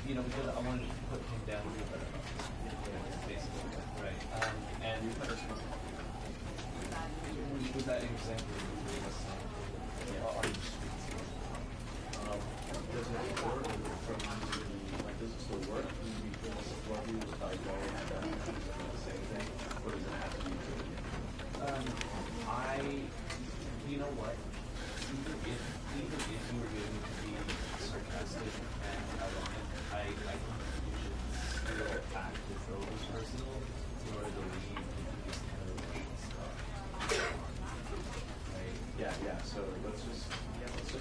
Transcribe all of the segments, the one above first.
Because I wanted to put him down a little better. Basically, right. And with that example you gave us, are you does it work from does it still work? Do you feel what you with like going and the same thing? Or does it have to be good again? you know what? Even if you were going to be sarcastic and ironic, I think you should still act as though it was personal in order to leave these kind of stuff. Right? Yeah. So let's just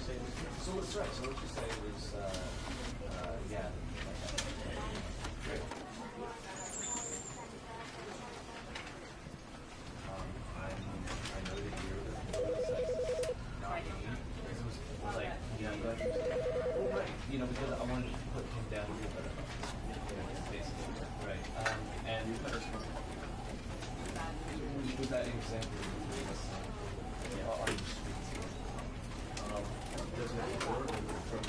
say it was good. So let's just say it was yeah. Great. I know that you're not me. It was like, right. Because I wanted to put him down a little better. Basically, right. And with that example you gave us, are you does it work from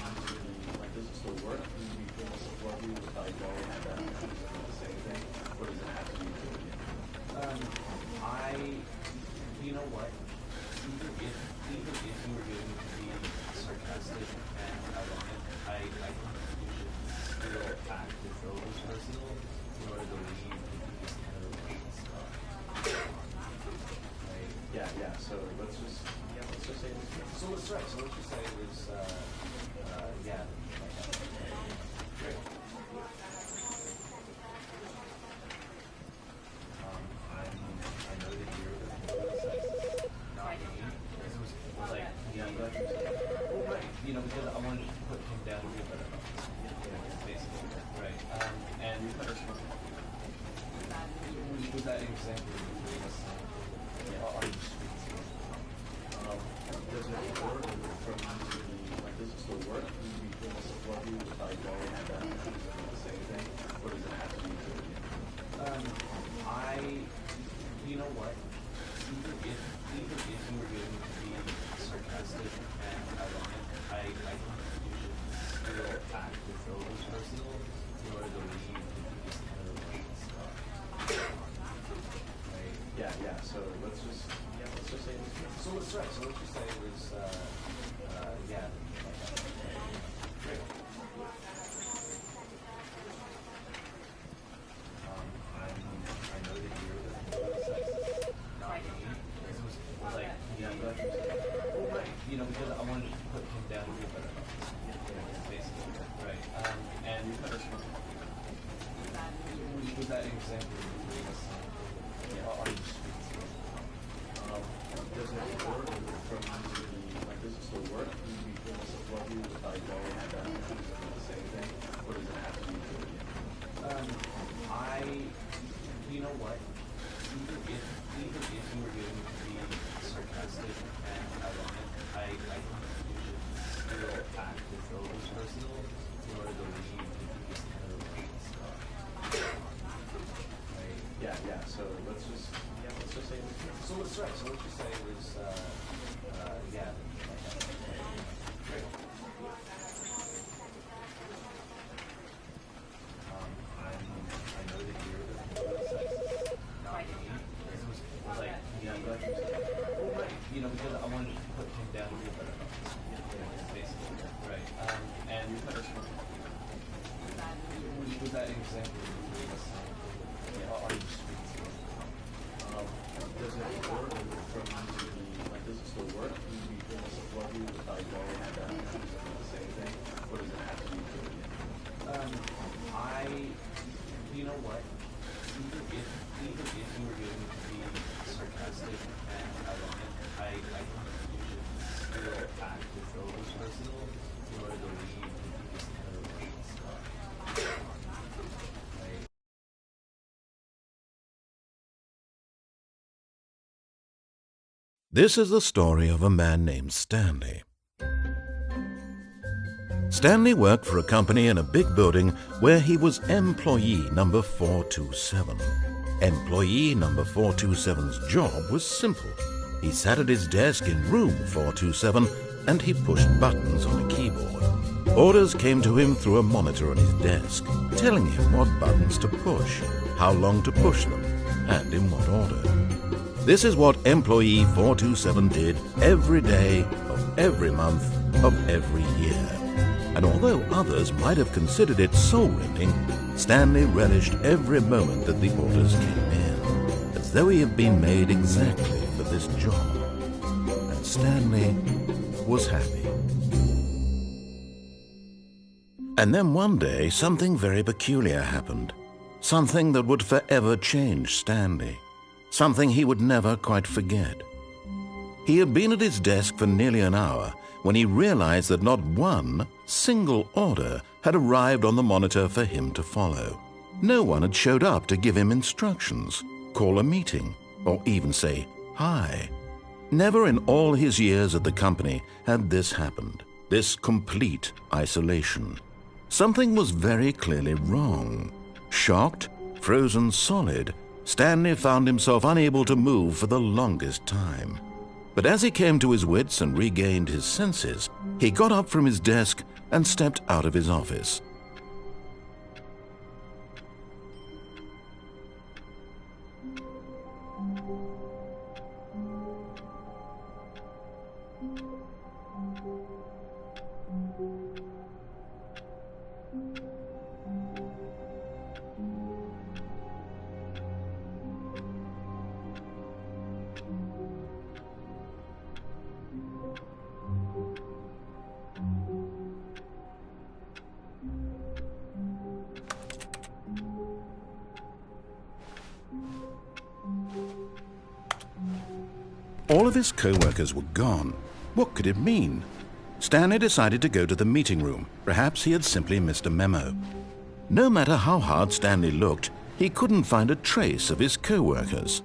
does it still work? Do you feel what you with like going and the same thing? Or does it have to be good again? you know what? Even if you were going to be sarcastic and ironic, I think you should still act as though it was personal in order to leave these kind of stuff. Right? Yeah. So let's just say it was good. So let's just say it was yeah. Great. I know that you're not me. It was like, right. Because I wanted to put him down a little better. Basically, right. And with that example you gave us, are you does it work from does it still work? Do you feel what you with like going and the same thing? Or does it have to be good again? you know what? Even if you were going to be sarcastic and ironic, I think you should still act as though it was personal in order to leave these kind of stuff. Right? Yeah. So let's just say it was good. So let's just say it was yeah. Great. I know that you're not me. It was like, right. Because I wanted to put him down a little better. Basically, right. And with that example you gave us, are you does it work from does it still work? Do you feel what you with like going and the same thing? Or does it have to be good again? you know what? Even if you were going to be sarcastic and ironic, I think you should still act as though it was personal in order to leave these kind of stuff. Right? Yeah. So let's just say it was good. So let's just say it was yeah. Great. I know that you're not me. It was like, right. Because I wanted to put him down a little better. Basically, right. And with that example you gave us, are you does it work from does it still work? Do you feel what you with like going and the same thing? Or does it have to be good again? you know what? Even if you were going to be sarcastic and ironic, I think you should still act as though it was personal in order to leave these kind of stuff. Right? This is the story of a man named Stanley. Stanley worked for a company in a big building where he was employee number 427. Employee number 427's job was simple. He sat at his desk in room 427 and he pushed buttons on a keyboard. Orders came to him through a monitor on his desk, telling him what buttons to push, how long to push them, and in what order. This is what employee 427 did every day of every month of every year. And although others might have considered it soul-rending, Stanley relished every moment that the orders came in, as though he had been made exactly for this job. And Stanley was happy. And then one day, something very peculiar happened. Something that would forever change Stanley. Something he would never quite forget. He had been at his desk for nearly an hour when he realized that not one single order had arrived on the monitor for him to follow. No one had showed up to give him instructions, call a meeting, or even say hi. Never in all his years at the company had this happened, this complete isolation. Something was very clearly wrong. Shocked, frozen solid, Stanley found himself unable to move for the longest time. But as he came to his wits and regained his senses, he got up from his desk and stepped out of his office. All of his co-workers were gone. What could it mean? Stanley decided to go to the meeting room. Perhaps he had simply missed a memo. No matter how hard Stanley looked, he couldn't find a trace of his co-workers.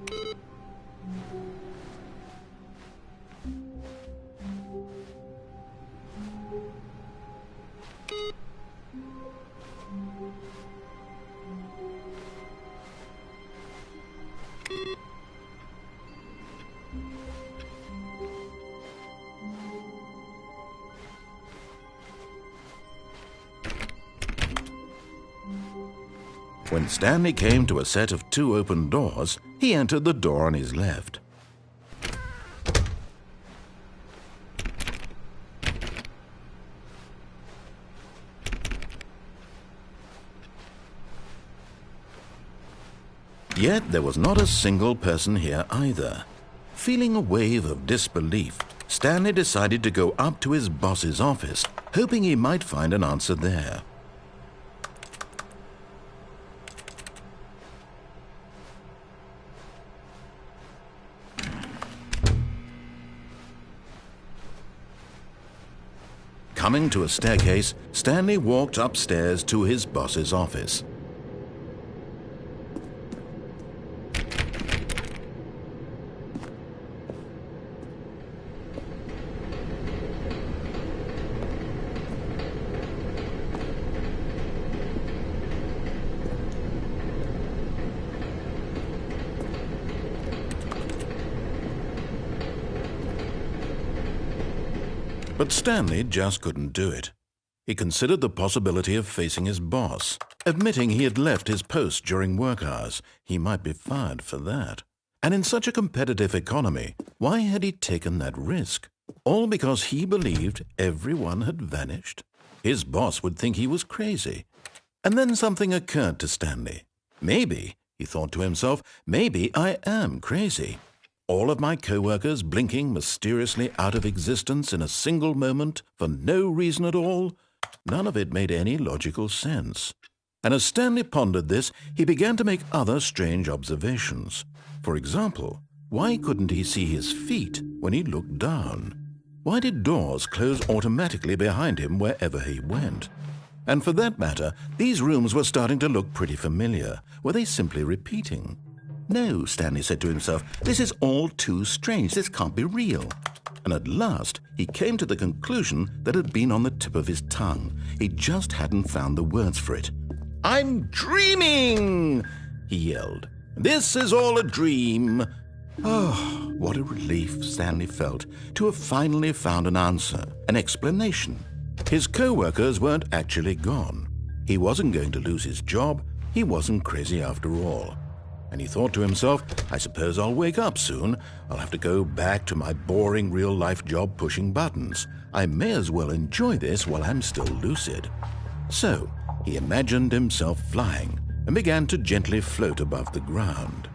When Stanley came to a set of 2 open doors, he entered the door on his left. Yet there was not a single person here either. Feeling a wave of disbelief, Stanley decided to go up to his boss's office, hoping he might find an answer there. Coming to a staircase, Stanley walked upstairs to his boss's office. But Stanley just couldn't do it. He considered the possibility of facing his boss, admitting he had left his post during work hours. He might be fired for that. And in such a competitive economy, why had he taken that risk? All because he believed everyone had vanished? His boss would think he was crazy. And then something occurred to Stanley. Maybe, he thought to himself, maybe I am crazy. All of my co-workers blinking mysteriously out of existence in a single moment for no reason at all? None of it made any logical sense. And as Stanley pondered this, he began to make other strange observations. For example, why couldn't he see his feet when he looked down? Why did doors close automatically behind him wherever he went? And for that matter, these rooms were starting to look pretty familiar. Were they simply repeating? No, Stanley said to himself, this is all too strange. This can't be real. And at last, he came to the conclusion that had been on the tip of his tongue. He just hadn't found the words for it. I'm dreaming, he yelled. This is all a dream. Oh, what a relief Stanley felt to have finally found an answer, an explanation. His co-workers weren't actually gone. He wasn't going to lose his job. He wasn't crazy after all. And he thought to himself, I suppose I'll wake up soon. I'll have to go back to my boring real-life job pushing buttons. I may as well enjoy this while I'm still lucid. So he imagined himself flying and began to gently float above the ground.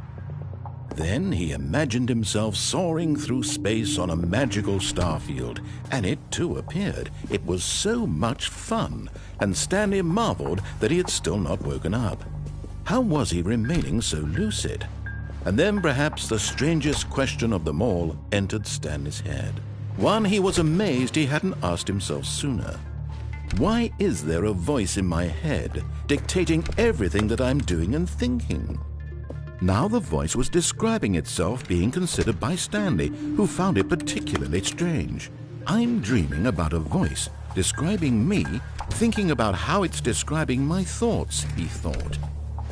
Then he imagined himself soaring through space on a magical starfield, and it too appeared. It was so much fun, and Stanley marveled that he had still not woken up. How was he remaining so lucid? And then perhaps the strangest question of them all entered Stanley's head. One he was amazed he hadn't asked himself sooner. Why is there a voice in my head dictating everything that I'm doing and thinking? Now the voice was describing itself being considered by Stanley, who found it particularly strange. I'm dreaming about a voice describing me, thinking about how it's describing my thoughts, he thought.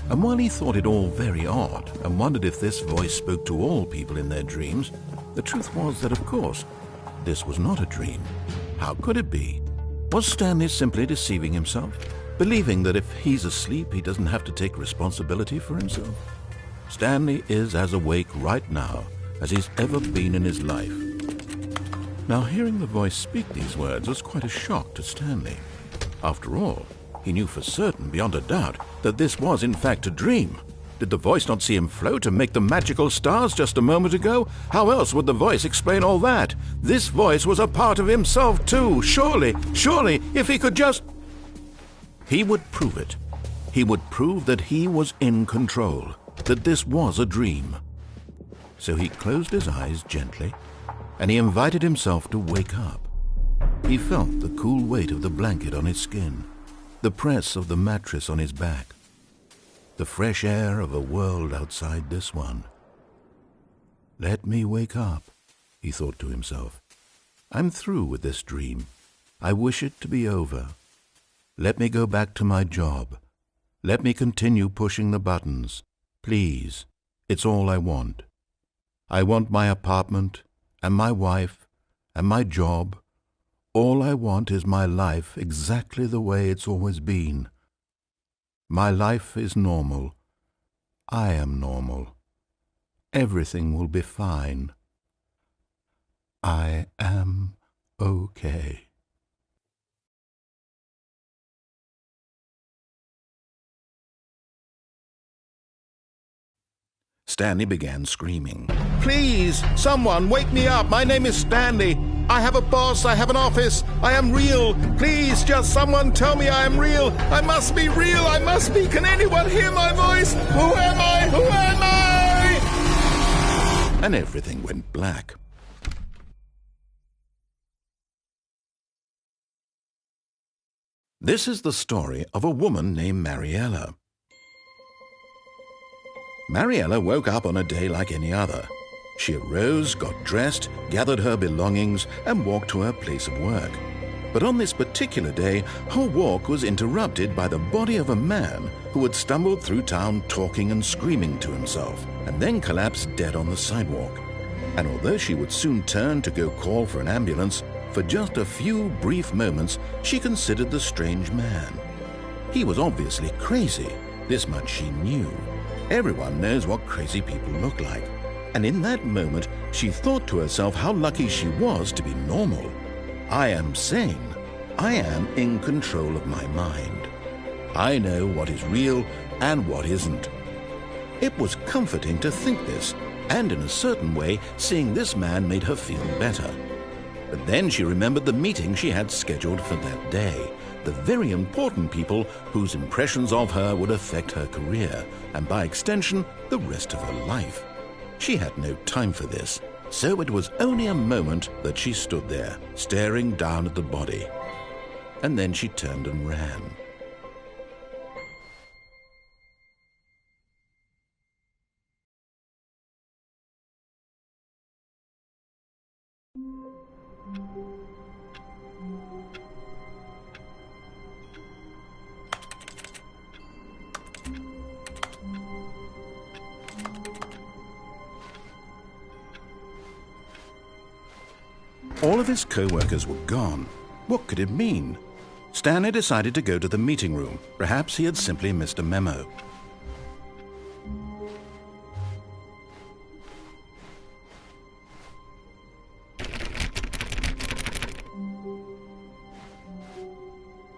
And while he thought it all very odd and wondered if this voice spoke to all people in their dreams, the truth was that, of course, this was not a dream. How could it be? Was Stanley simply deceiving himself, believing that if he's asleep, he doesn't have to take responsibility for himself? Stanley is as awake right now as he's ever been in his life. Now, hearing the voice speak these words was quite a shock to Stanley. After all, he knew for certain, beyond a doubt, that this was in fact a dream. Did the voice not see him float and make the magical stars just a moment ago? How else would the voice explain all that? This voice was a part of himself too. Surely, if he could just... He would prove it. He would prove that he was in control, that this was a dream. So he closed his eyes gently, and he invited himself to wake up. He felt the cool weight of the blanket on his skin, the press of the mattress on his back, the fresh air of a world outside this one. Let me wake up, he thought to himself. I'm through with this dream. I wish it to be over. Let me go back to my job. Let me continue pushing the buttons. Please, it's all I want. I want my apartment and my wife and my job. All I want is my life exactly the way it's always been. My life is normal. I am normal. Everything will be fine. I am okay. Stanley began screaming. Please, someone, wake me up. My name is Stanley. I have a boss. I have an office. I am real. Please, just someone tell me I am real. I must be real. I must be. Can anyone hear my voice? Who am I? Who am I? And everything went black. This is the story of a woman named Mariella. Mariella woke up on a day like any other. She arose, got dressed, gathered her belongings, and walked to her place of work. But on this particular day, her walk was interrupted by the body of a man who had stumbled through town talking and screaming to himself, and then collapsed dead on the sidewalk. And although she would soon turn to go call for an ambulance, for just a few brief moments she considered the strange man. He was obviously crazy. This much she knew. Everyone knows what crazy people look like. And in that moment, she thought to herself how lucky she was to be normal. I am sane. I am in control of my mind. I know what is real and what isn't. It was comforting to think this, and in a certain way, seeing this man made her feel better. But then she remembered the meeting she had scheduled for that day. The very important people whose impressions of her would affect her career, and by extension, the rest of her life. She had no time for this, so it was only a moment that she stood there, staring down at the body. And then she turned and ran. All of his co-workers were gone. What could it mean? Stanley decided to go to the meeting room. Perhaps he had simply missed a memo.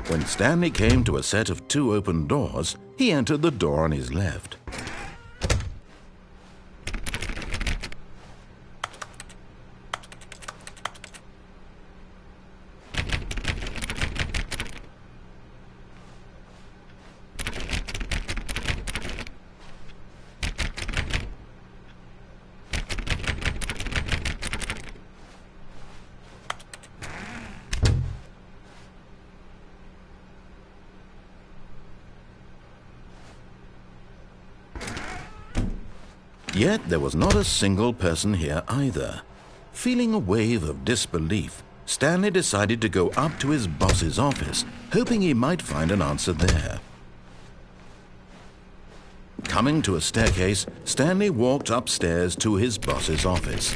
When Stanley came to a set of 2 open doors, he entered the door on his left. Yet there was not a single person here either. Feeling a wave of disbelief, Stanley decided to go up to his boss's office, hoping he might find an answer there. Coming to a staircase, Stanley walked upstairs to his boss's office.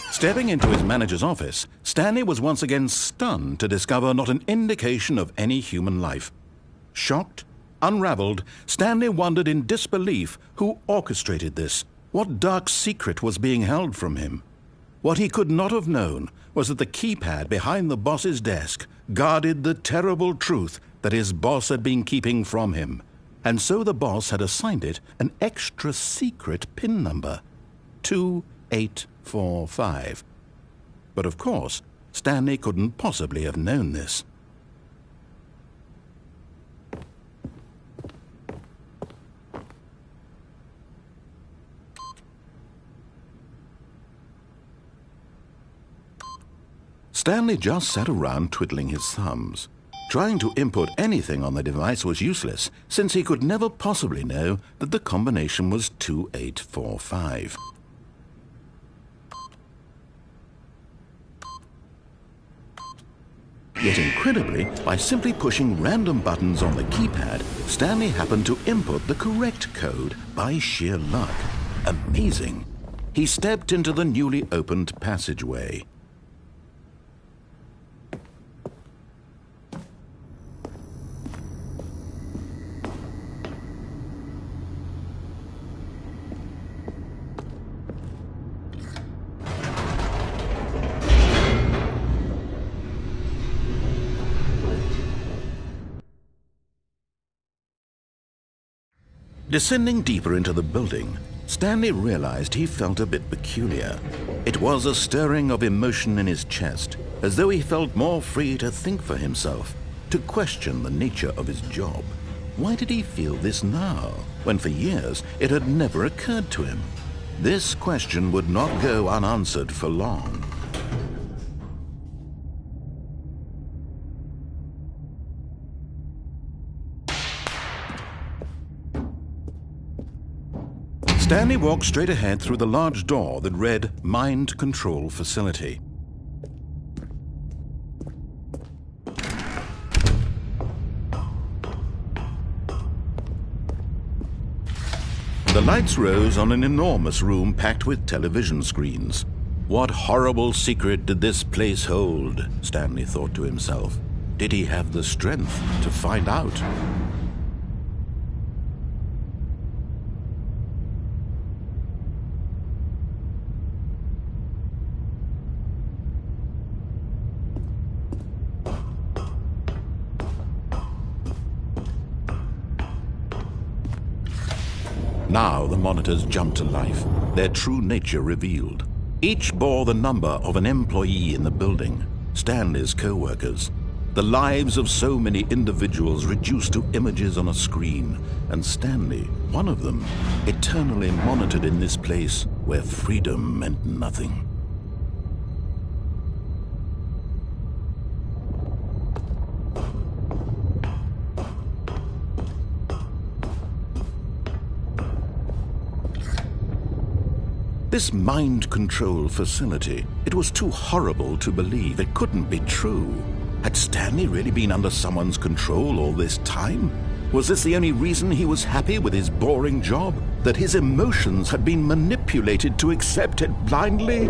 Stepping into his manager's office, Stanley was once again stunned to discover not an indication of any human life. Shocked, unraveled, Stanley wondered in disbelief who orchestrated this. What dark secret was being held from him? What he could not have known was that the keypad behind the boss's desk guarded the terrible truth that his boss had been keeping from him. And so the boss had assigned it an extra secret PIN number, 2845. But of course, Stanley couldn't possibly have known this. Stanley just sat around twiddling his thumbs. Trying to input anything on the device was useless, since he could never possibly know that the combination was 2845. Yet incredibly, by simply pushing random buttons on the keypad, Stanley happened to input the correct code by sheer luck. Amazing! He stepped into the newly opened passageway. Descending deeper into the building, Stanley realized he felt a bit peculiar. It was a stirring of emotion in his chest, as though he felt more free to think for himself, to question the nature of his job. Why did he feel this now, when for years it had never occurred to him? This question would not go unanswered for long. Stanley walked straight ahead through the large door that read Mind Control Facility. The lights rose on an enormous room packed with television screens. What horrible secret did this place hold? Stanley thought to himself. Did he have the strength to find out? Now the monitors jumped to life, their true nature revealed. Each bore the number of an employee in the building, Stanley's co-workers. The lives of so many individuals reduced to images on a screen, and Stanley, one of them, eternally monitored in this place where freedom meant nothing. This mind control facility, it was too horrible to believe. It couldn't be true. Had Stanley really been under someone's control all this time? Was this the only reason he was happy with his boring job? That his emotions had been manipulated to accept it blindly?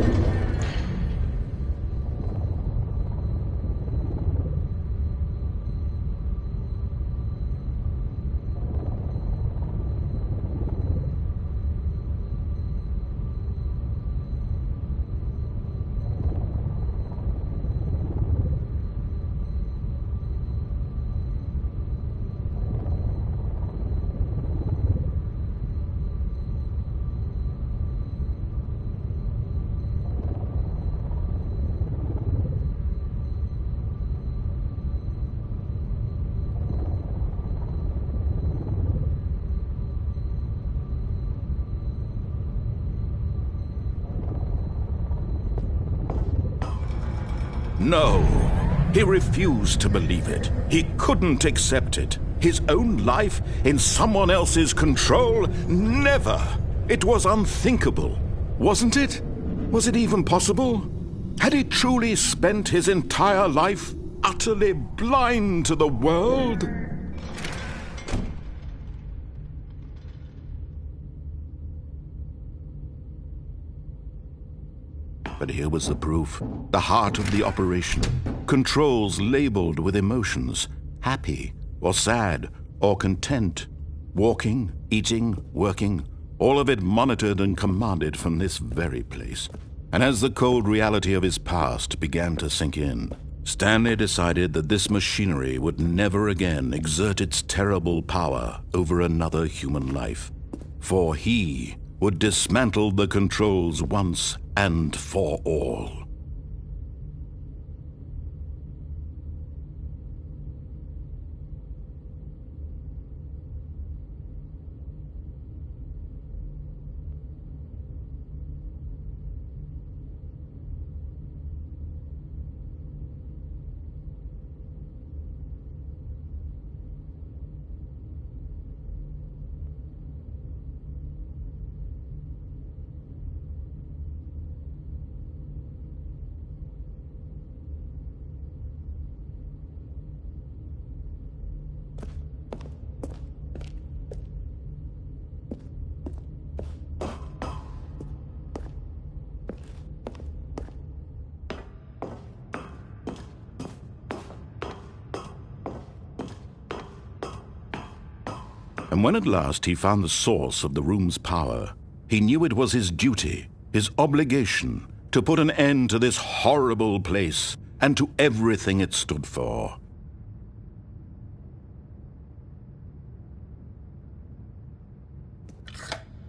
No, he refused to believe it. He couldn't accept it. His own life in someone else's control? Never! It was unthinkable, wasn't it? Was it even possible? Had he truly spent his entire life utterly blind to the world? But here was the proof, the heart of the operation. Controls labeled with emotions, happy or sad or content. Walking, eating, working, all of it monitored and commanded from this very place. And as the cold reality of his past began to sink in, Stanley decided that this machinery would never again exert its terrible power over another human life. For he would dismantle the controls once and for all. And when at last he found the source of the room's power, he knew it was his duty, his obligation, to put an end to this horrible place and to everything it stood for.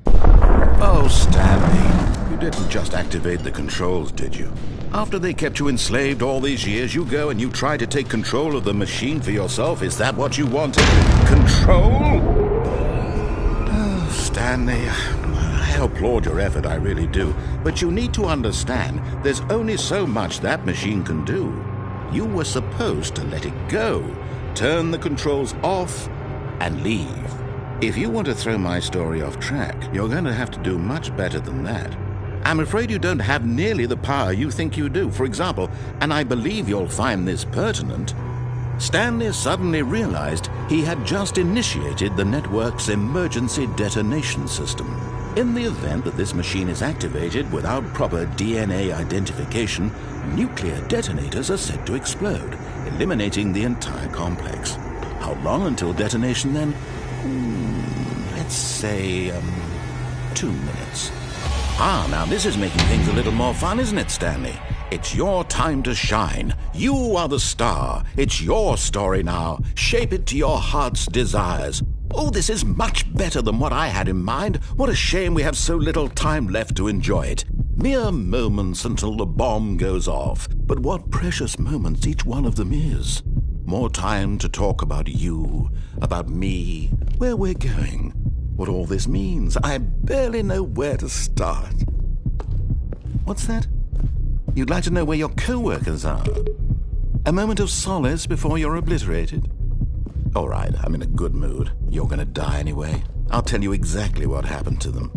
Oh, Stanley, you didn't just activate the controls, did you? After they kept you enslaved all these years, you go and you try to take control of the machine for yourself? Is that what you wanted? Control? Stanley, I applaud your effort, I really do. But you need to understand, there's only so much that machine can do. You were supposed to let it go, turn the controls off, and leave. If you want to throw my story off track, you're going to have to do much better than that. I'm afraid you don't have nearly the power you think you do. For example, and I believe you'll find this pertinent, Stanley suddenly realized he had just initiated the network's emergency detonation system. In the event that this machine is activated without proper DNA identification, nuclear detonators are said to explode, eliminating the entire complex. How long until detonation then? Let's say, 2 minutes. Now this is making things a little more fun, isn't it, Stanley? It's your time to shine. You are the star. It's your story now. Shape it to your heart's desires. Oh, this is much better than what I had in mind. What a shame we have so little time left to enjoy it. Mere moments until the bomb goes off. But what precious moments each one of them is. More time to talk about you, about me, where we're going, what all this means. I barely know where to start. What's that? You'd like to know where your co-workers are? A moment of solace before you're obliterated? All right, I'm in a good mood. You're going to die anyway. I'll tell you exactly what happened to them.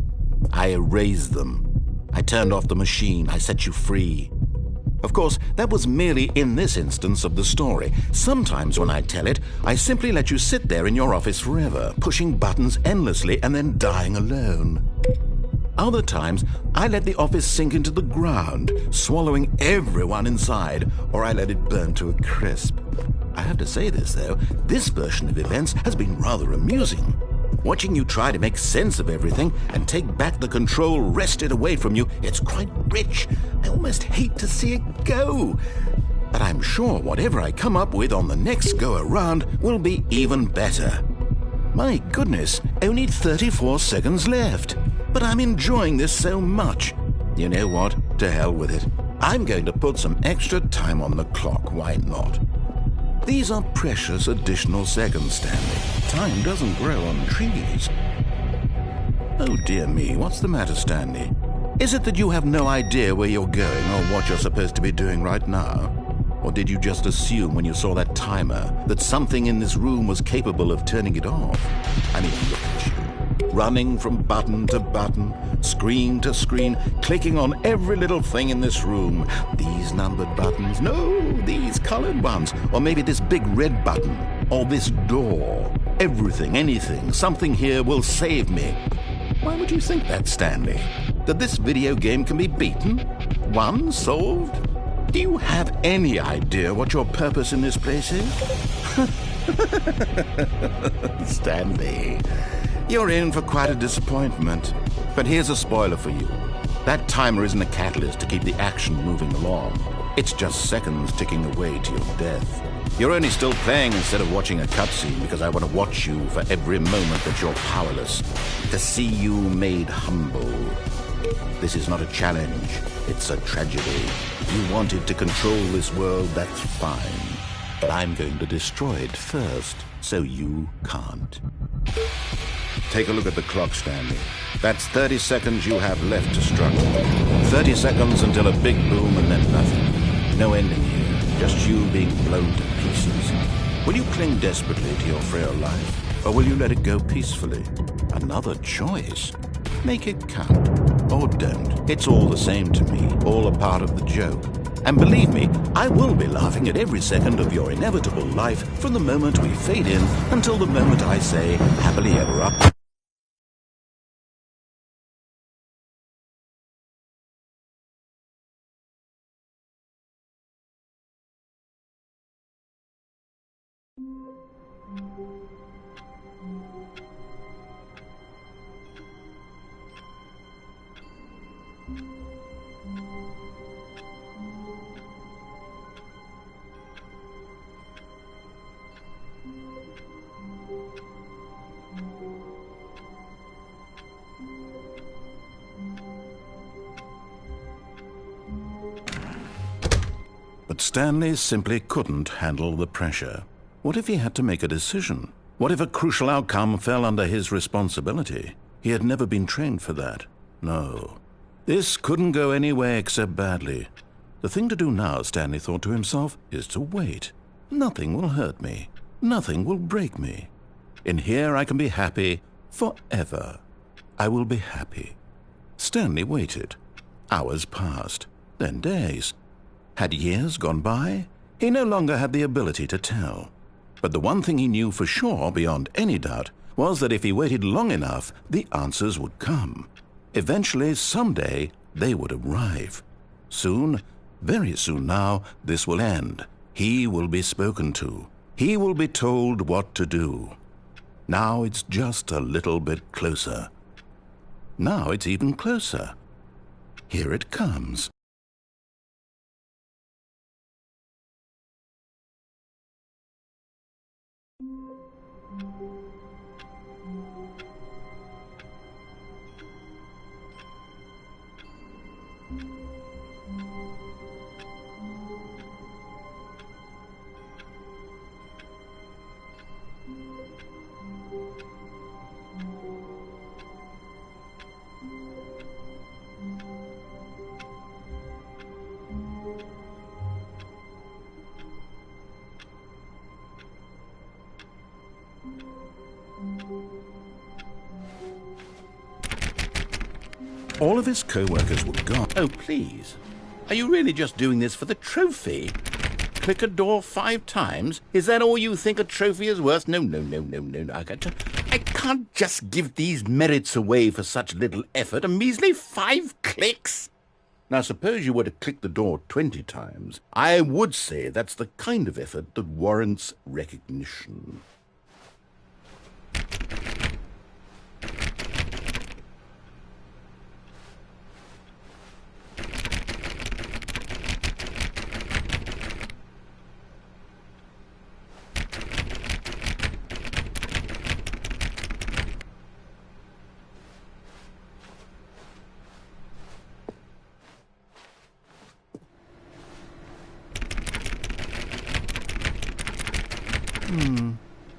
I erased them. I turned off the machine. I set you free. Of course, that was merely in this instance of the story. Sometimes when I tell it, I simply let you sit there in your office forever, pushing buttons endlessly and then dying alone. Other times, I let the office sink into the ground, swallowing everyone inside, or I let it burn to a crisp. I have to say this, though, this version of events has been rather amusing. Watching you try to make sense of everything and take back the control wrested away from you, it's quite rich. I almost hate to see it go. But I'm sure whatever I come up with on the next go-around will be even better. My goodness, only 34 seconds left. But I'm enjoying this so much. You know what? To hell with it. I'm going to put some extra time on the clock, why not? These are precious additional seconds, Stanley. Time doesn't grow on trees. Oh dear me, what's the matter, Stanley? Is it that you have no idea where you're going or what you're supposed to be doing right now? Or did you just assume when you saw that timer that something in this room was capable of turning it off? I mean, look at you. Running from button to button, screen to screen, clicking on every little thing in this room. These numbered buttons, no, these colored ones, or maybe this big red button, or this door. Everything, anything, something here will save me. Why would you think that, Stanley? That this video game can be beaten? Won? Solved? Do you have any idea what your purpose in this place is? Stanley, you're in for quite a disappointment. But here's a spoiler for you. That timer isn't a catalyst to keep the action moving along. It's just seconds ticking away to your death. You're only still playing instead of watching a cutscene because I want to watch you for every moment that you're powerless, to see you made humble. This is not a challenge, it's a tragedy. You wanted to control this world, that's fine. But I'm going to destroy it first, so you can't. Take a look at the clock, Stanley. That's 30 seconds you have left to struggle. 30 seconds until a big boom and then nothing. No ending here, just you being blown to pieces. Will you cling desperately to your frail life, or will you let it go peacefully? Another choice. Make it count. Or don't. It's all the same to me, all a part of the joke. And believe me, I will be laughing at every second of your inevitable life from the moment we fade in until the moment I say, happily ever up. But Stanley simply couldn't handle the pressure. What if he had to make a decision? What if a crucial outcome fell under his responsibility? He had never been trained for that. No. This couldn't go any way except badly. The thing to do now, Stanley thought to himself, is to wait. Nothing will hurt me. Nothing will break me. In here I can be happy forever. I will be happy. Stanley waited. Hours passed, then days. Had years gone by? He no longer had the ability to tell. But the one thing he knew for sure, beyond any doubt, was that if he waited long enough, the answers would come. Eventually, someday, they would arrive. Soon, very soon now, this will end. He will be spoken to. He will be told what to do. Now it's just a little bit closer. Now it's even closer. Here it comes. All of his co-workers were gone. Oh, please. Are you really just doing this for the trophy? Click a door 5 times? Is that all you think a trophy is worth? No. I can't just give these merits away for such little effort. A measly 5 clicks? Now, suppose you were to click the door 20 times. I would say that's the kind of effort that warrants recognition.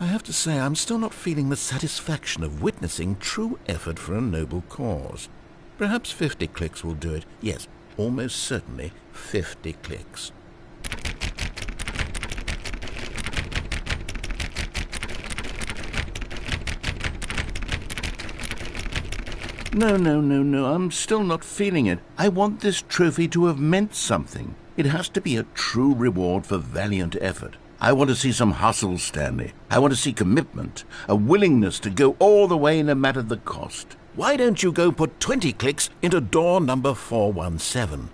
I have to say, I'm still not feeling the satisfaction of witnessing true effort for a noble cause. Perhaps 50 clicks will do it. Yes, almost certainly 50 clicks. No, I'm still not feeling it. I want this trophy to have meant something. It has to be a true reward for valiant effort. I want to see some hustle, Stanley. I want to see commitment, a willingness to go all the way no matter the cost. Why don't you go put 20 clicks into door number 417?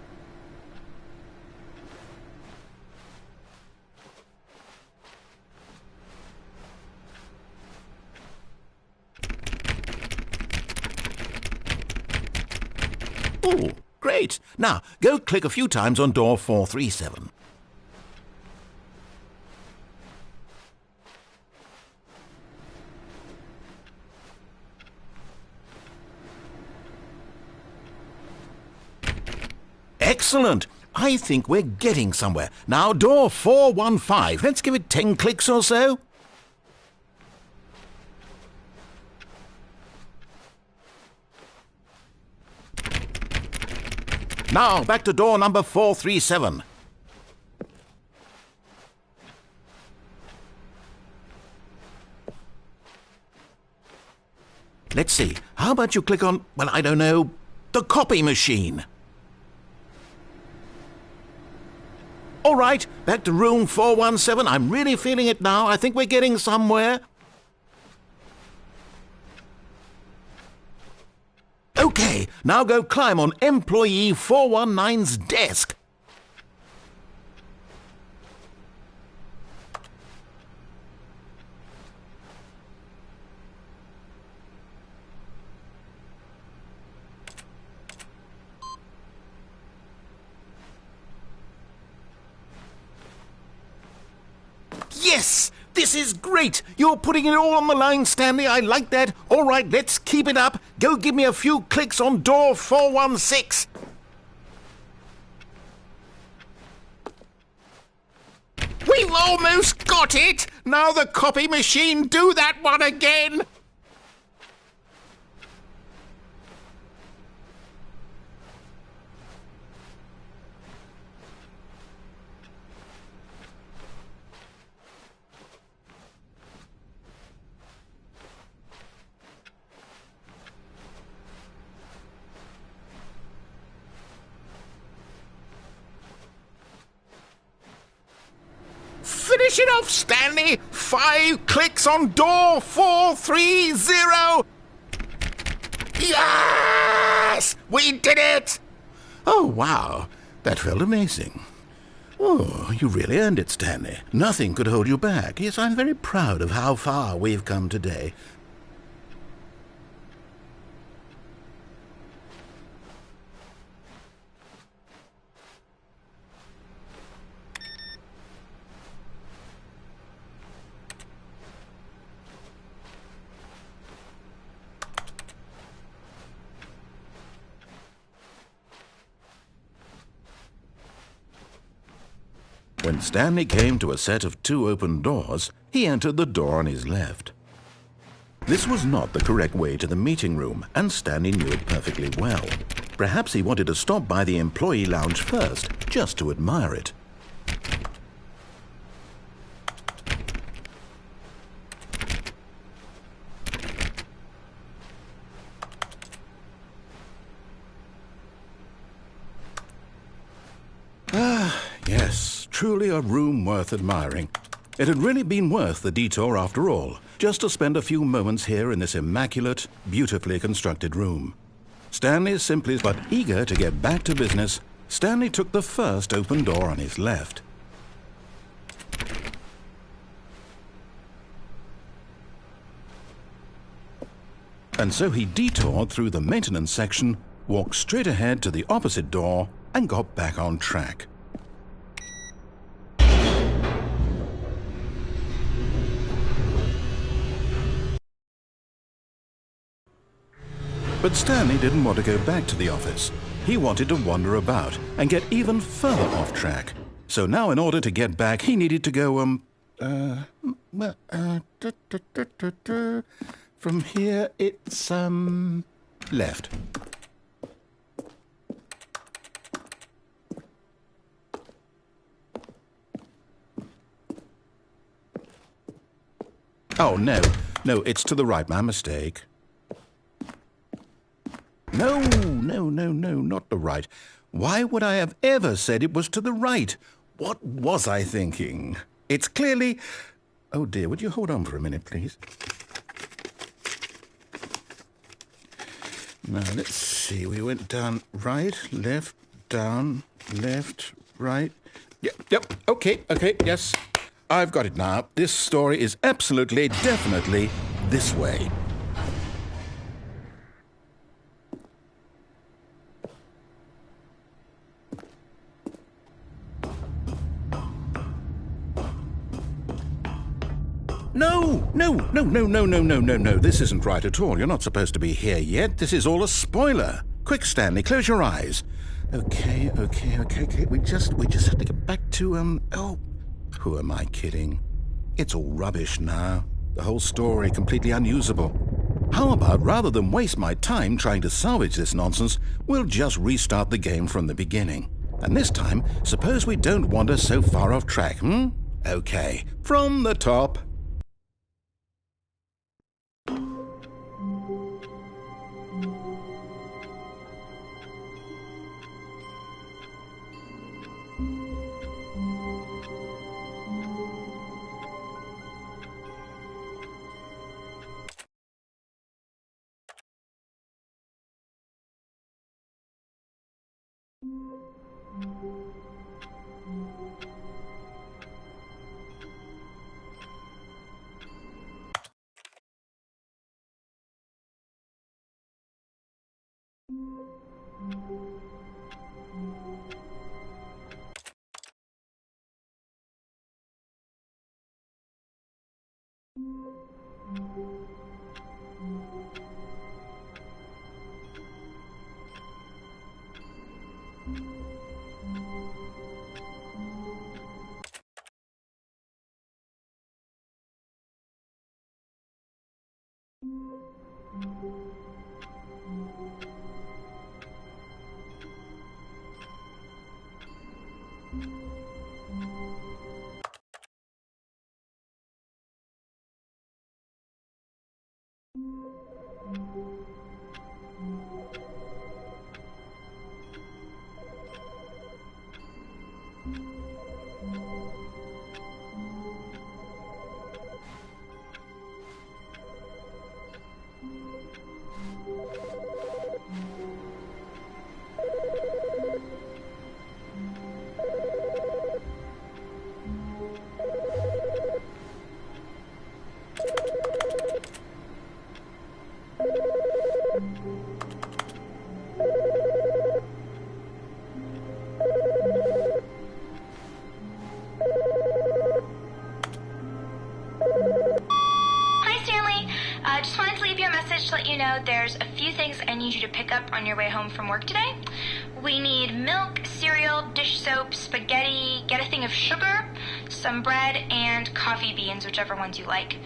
Oh, great. Now, go click a few times on door 437. Excellent. I think we're getting somewhere. Now, door 415. Let's give it 10 clicks or so. Now, back to door number 437. Let's see. How about you click on, well, I don't know, the copy machine? All right, back to room 417. I'm really feeling it now. I think we're getting somewhere. Okay, now go climb on employee 419's desk. Yes! This is great! You're putting it all on the line, Stanley. I like that. All right, let's keep it up. Go give me a few clicks on door 416. We've almost got it! Now the copy machine, do that one again! Finish it off, Stanley! 5 clicks on door 430! Yes! We did it! Oh, wow. That felt amazing. Oh, you really earned it, Stanley. Nothing could hold you back. Yes, I'm very proud of how far we've come today. When Stanley came to a set of 2 open doors, he entered the door on his left. This was not the correct way to the meeting room, and Stanley knew it perfectly well. Perhaps he wanted to stop by the employee lounge first, just to admire it. truly a room worth admiring. It had really been worth the detour after all, just to spend a few moments here in this immaculate, beautifully constructed room. Stanley simply but eager to get back to business, Stanley took the first open door on his left. And so he detoured through the maintenance section, walked straight ahead to the opposite door, and got back on track. But Stanley didn't want to go back to the office. He wanted to wander about and get even further off track. So now in order to get back, he needed to go, from here it's, left. Oh, no, it's to the right, my mistake. No, not the right. Why would I have ever said it was to the right? What was I thinking? It's clearly... Oh dear, would you hold on for a minute, please? Now, let's see. We went down right, left, down, left, right. Yep, okay, yes. I've got it now. This story is absolutely, definitely this way. No. This isn't right at all. You're not supposed to be here yet. This is all a spoiler. Quick, Stanley, close your eyes. Okay. We just have to get back to, oh, who am I kidding? It's all rubbish now. The whole story completely unusable. How about, rather than waste my time trying to salvage this nonsense, we'll just restart the game from the beginning. And this time, suppose we don't wander so far off track, Okay, from the top. There's a few things I need you to pick up on your way home from work today. We need milk, cereal, dish soap, spaghetti, get a thing of sugar, some bread, and coffee beans, whichever ones you like.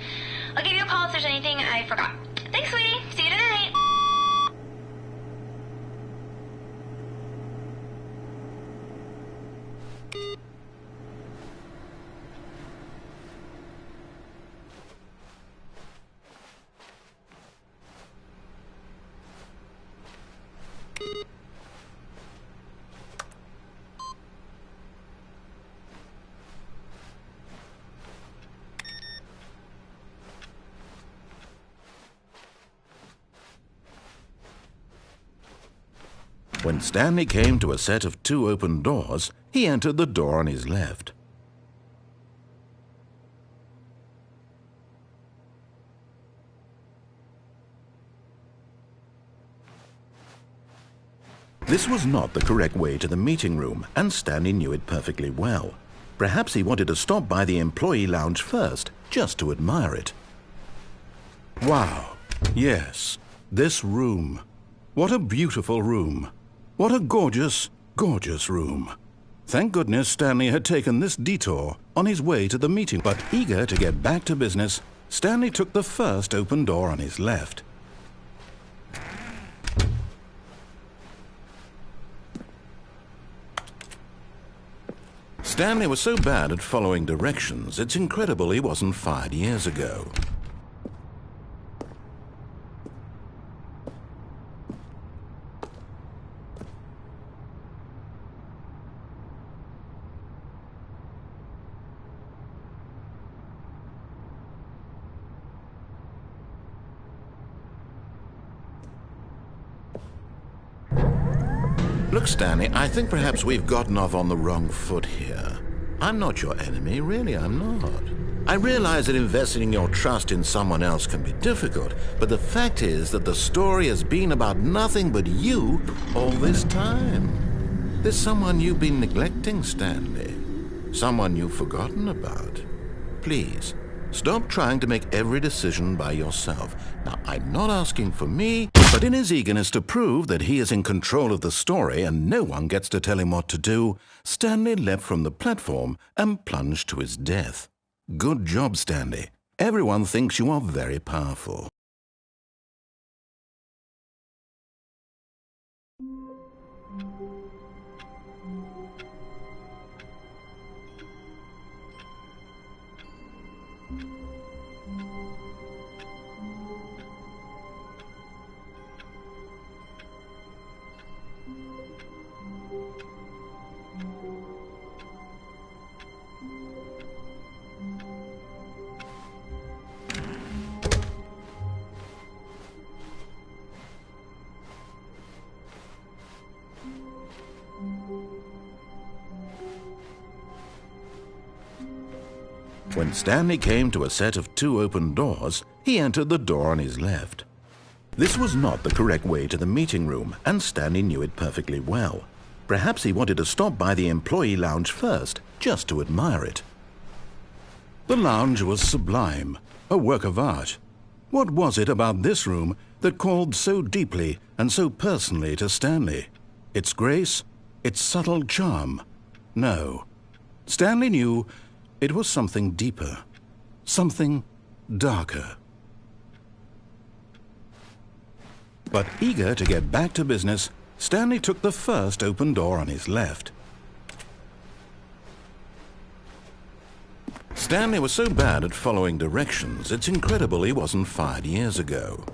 I'll give you a call if there's anything I forgot. Thanks, sweetie. See you tonight. When Stanley came to a set of 2 open doors, he entered the door on his left. This was not the correct way to the meeting room, and Stanley knew it perfectly well. Perhaps he wanted to stop by the employee lounge first, just to admire it. Wow, yes, this room. What a beautiful room. What a gorgeous, gorgeous room. Thank goodness Stanley had taken this detour on his way to the meeting, but eager to get back to business, Stanley took the first open door on his left. Stanley was so bad at following directions, it's incredible he wasn't fired years ago. Look, Stanley, I think perhaps we've gotten off on the wrong foot here. I'm not your enemy, really, I'm not. I realize that investing your trust in someone else can be difficult, but the fact is that the story has been about nothing but you all this time. There's someone you've been neglecting, Stanley. Someone you've forgotten about. Please, stop trying to make every decision by yourself. Now, I'm not asking for me, but in his eagerness to prove that he is in control of the story and no one gets to tell him what to do, Stanley leapt from the platform and plunged to his death. Good job, Stanley. Everyone thinks you are very powerful. When Stanley came to a set of 2 open doors, he entered the door on his left. This was not the correct way to the meeting room, and Stanley knew it perfectly well. Perhaps he wanted to stop by the employee lounge first, just to admire it. The lounge was sublime, a work of art. What was it about this room that called so deeply and so personally to Stanley? Its grace? Its subtle charm? No. Stanley knew it was something deeper, something darker. But eager to get back to business, Stanley took the first open door on his left. Stanley was so bad at following directions, it's incredible he wasn't fired years ago.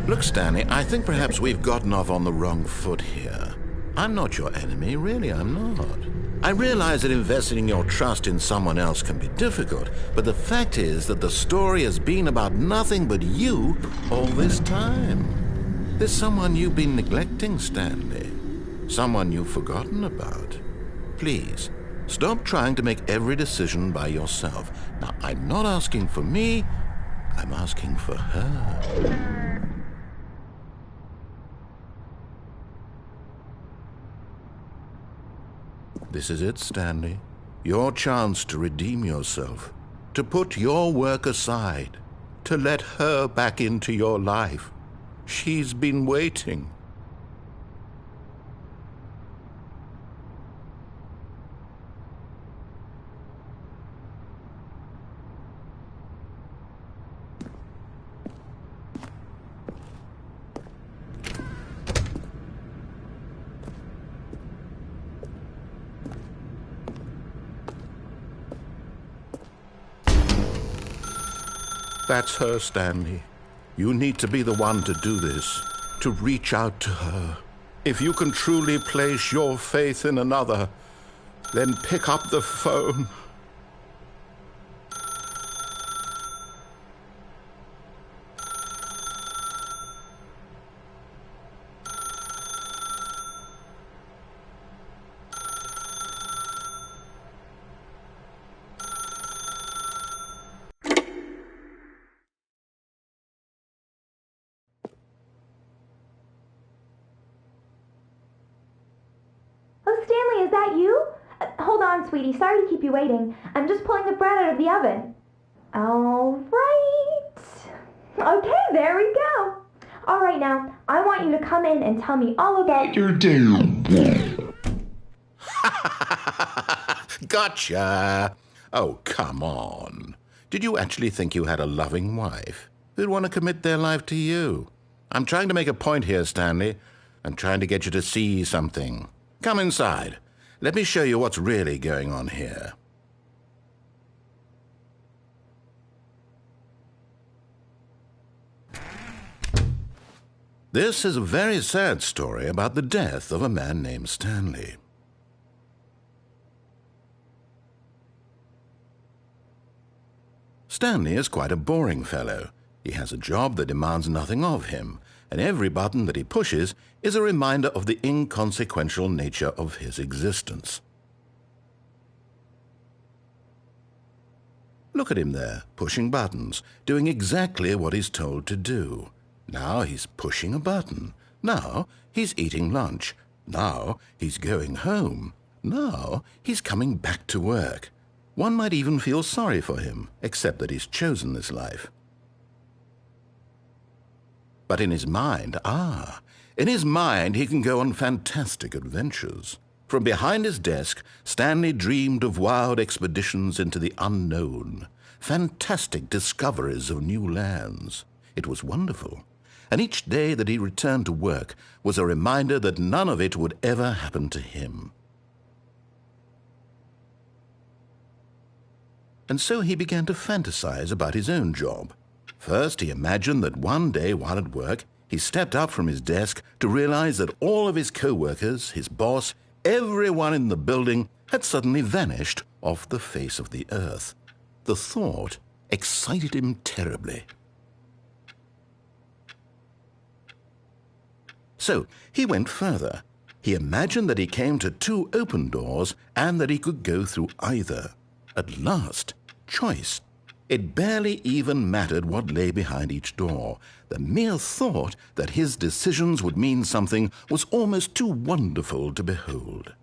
Look, Stanley, I think perhaps we've gotten off on the wrong foot here. I'm not your enemy, really, I'm not. I realize that investing your trust in someone else can be difficult, but the fact is that the story has been about nothing but you all this time. There's someone you've been neglecting, Stanley. Someone you've forgotten about. Please, stop trying to make every decision by yourself. Now, I'm not asking for me, I'm asking for her. This is it, Stanley. Your chance to redeem yourself, to put your work aside, to let her back into your life. She's been waiting. That's her, Stanley. You need to be the one to do this, to reach out to her. If you can truly place your faith in another, then pick up the phone. sweetie. Sorry to keep you waiting. I'm just pulling the bread out of the oven. All right. Okay, there we go. All right, now, I want you to come in and tell me all about your day. Gotcha! Oh, come on. Did you actually think you had a loving wife who'd want to commit their life to you? I'm trying to make a point here, Stanley. I'm trying to get you to see something. Come inside. Let me show you what's really going on here. This is a very sad story about the death of a man named Stanley. Stanley is quite a boring fellow. He has a job that demands nothing of him, and every button that he pushes is a reminder of the inconsequential nature of his existence. Look at him there, pushing buttons, doing exactly what he's told to do. Now he's pushing a button. Now he's eating lunch. Now he's going home. Now he's coming back to work. One might even feel sorry for him, except that he's chosen this life. But in his mind, he can go on fantastic adventures. From behind his desk, Stanley dreamed of wild expeditions into the unknown, fantastic discoveries of new lands. It was wonderful. And each day that he returned to work was a reminder that none of it would ever happen to him. And so he began to fantasize about his own job. First, he imagined that one day while at work, he stepped up from his desk to realize that all of his co-workers, his boss, everyone in the building had suddenly vanished off the face of the earth. The thought excited him terribly. So he went further. He imagined that he came to 2 open doors and that he could go through either. At last, choice. It barely even mattered what lay behind each door. The mere thought that his decisions would mean something was almost too wonderful to behold.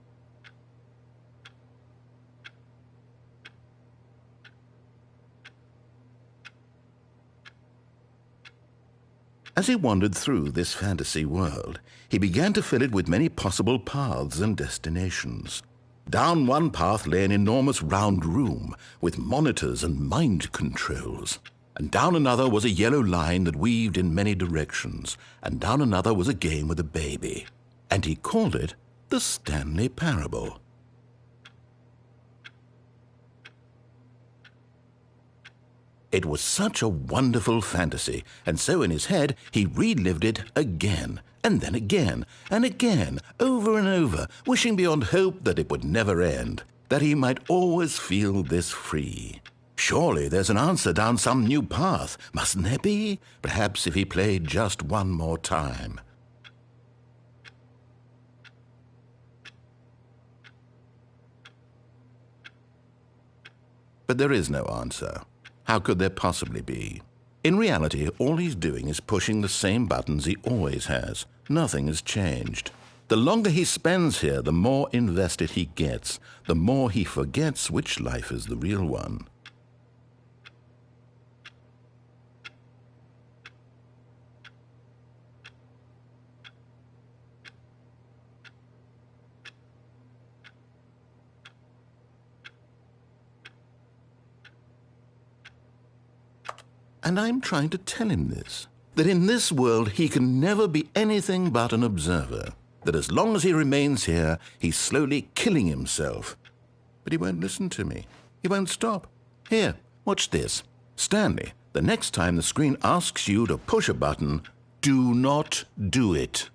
As he wandered through this fantasy world, he began to fill it with many possible paths and destinations. Down one path lay an enormous round room with monitors and mind controls. And down another was a yellow line that weaved in many directions. And down another was a game with a baby. And he called it the Stanley Parable. It was such a wonderful fantasy, and so in his head he relived it again, and then again, and again, over and over, wishing beyond hope that it would never end, that he might always feel this free. Surely there's an answer down some new path, mustn't there be? Perhaps if he played just one more time. But there is no answer. How could there possibly be? In reality, all he's doing is pushing the same buttons he always has. Nothing has changed. The longer he spends here, the more invested he gets, the more he forgets which life is the real one. And I'm trying to tell him this, that in this world he can never be anything but an observer, that as long as he remains here, he's slowly killing himself. But he won't listen to me. He won't stop. Here, watch this. Stanley, the next time the screen asks you to push a button, do not do it.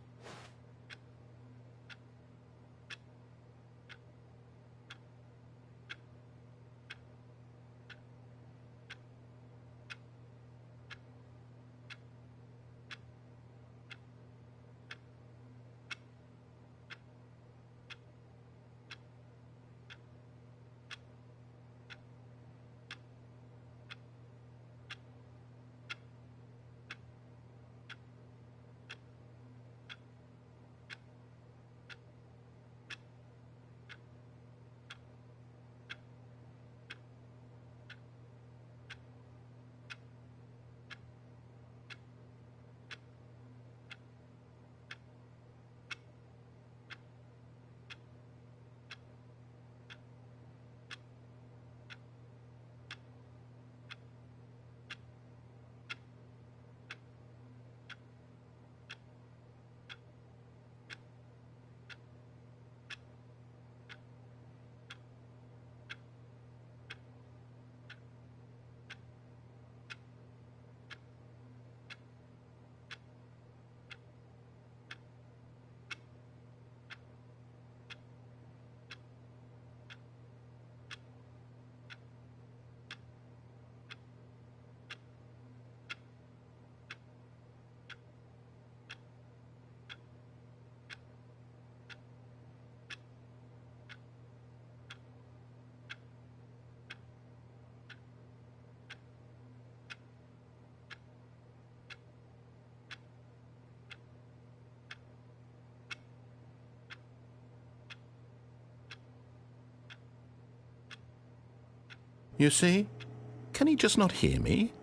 You see? Can he just not hear me?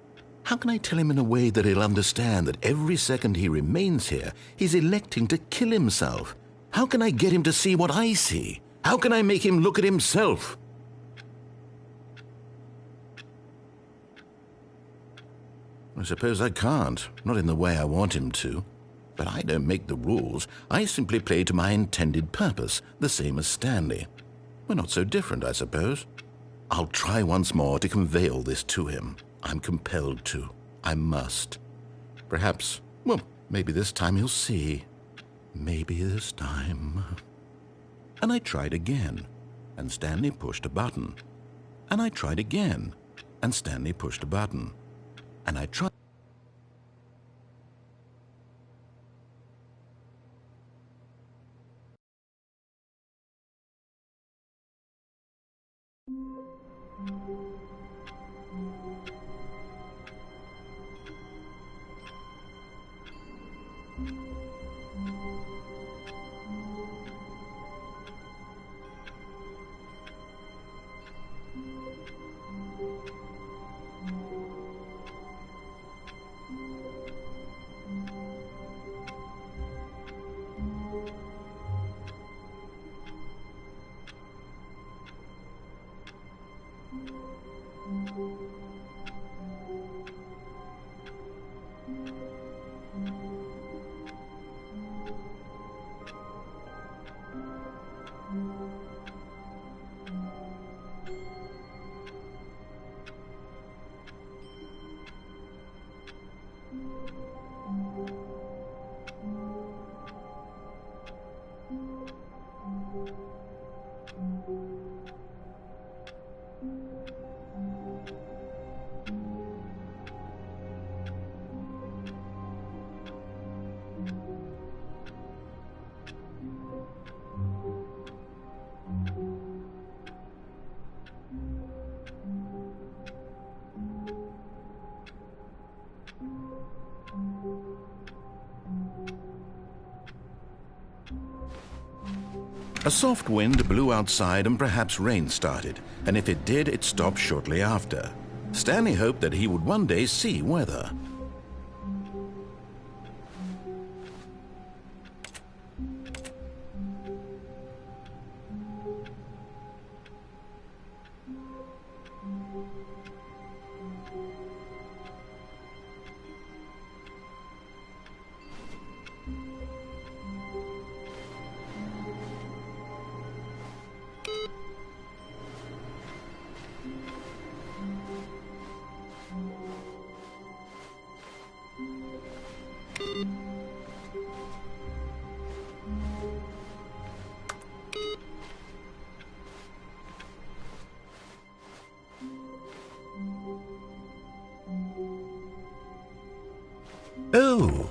How can I tell him in a way that he'll understand that every second he remains here, he's electing to kill himself? How can I get him to see what I see? How can I make him look at himself? I suppose I can't, not in the way I want him to. But I don't make the rules. I simply play to my intended purpose, the same as Stanley. We're not so different, I suppose. I'll try once more to convey all this to him. I'm compelled to. I must. Perhaps, well, maybe this time he'll see. Maybe this time. And I tried again, and Stanley pushed a button. And I tried again, and Stanley pushed a button. And I tried. A soft wind blew outside and perhaps rain started, and if it did, it stopped shortly after. Stanley hoped that he would one day see weather. Oh,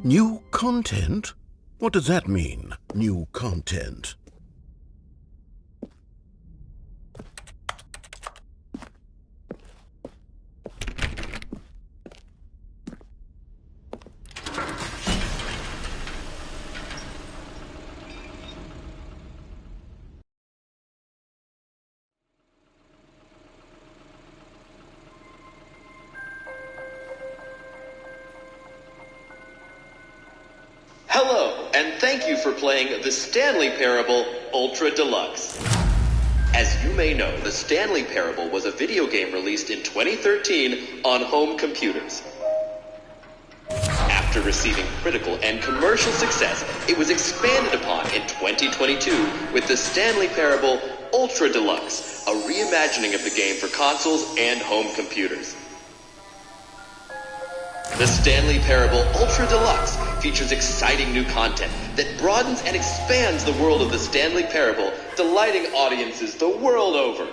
new content? What does that mean, new content? Hello, and thank you for playing The Stanley Parable Ultra Deluxe. As you may know, The Stanley Parable was a video game released in 2013 on home computers. After receiving critical and commercial success, it was expanded upon in 2022 with The Stanley Parable Ultra Deluxe, a reimagining of the game for consoles and home computers. The Stanley Parable Ultra Deluxe features exciting new content that broadens and expands the world of the Stanley Parable, delighting audiences the world over.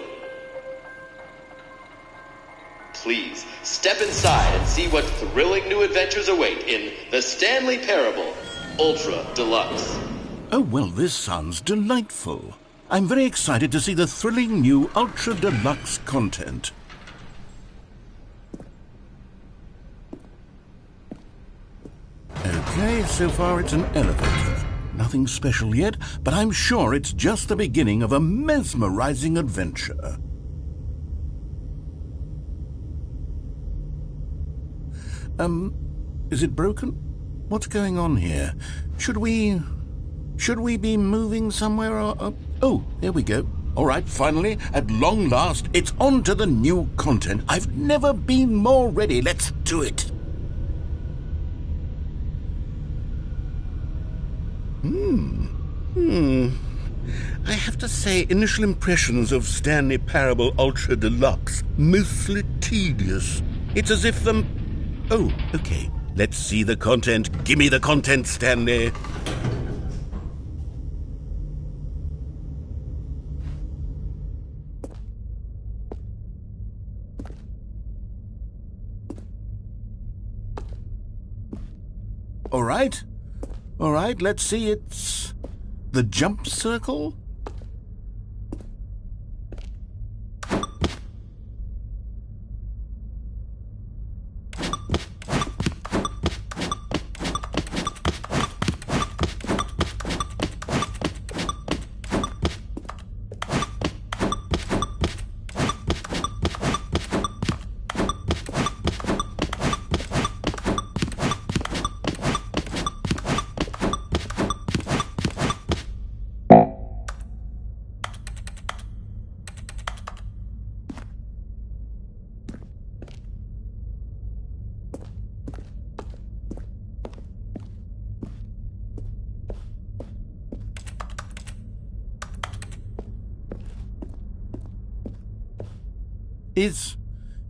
Please, step inside and see what thrilling new adventures await in The Stanley Parable Ultra Deluxe. Oh, well, this sounds delightful. I'm very excited to see the thrilling new Ultra Deluxe content. Okay, so far it's an elevator. Nothing special yet, but I'm sure it's just the beginning of a mesmerizing adventure. Is it broken? What's going on here? Should we be moving somewhere or... Oh, there we go. All right, finally, at long last, it's on to the new content. I've never been more ready. Let's do it. I have to say, initial impressions of Stanley Parable Ultra Deluxe, mostly tedious. It's as if Oh, okay. Let's see the content. Give me the content, Stanley. All right, let's see. It's the jump circle?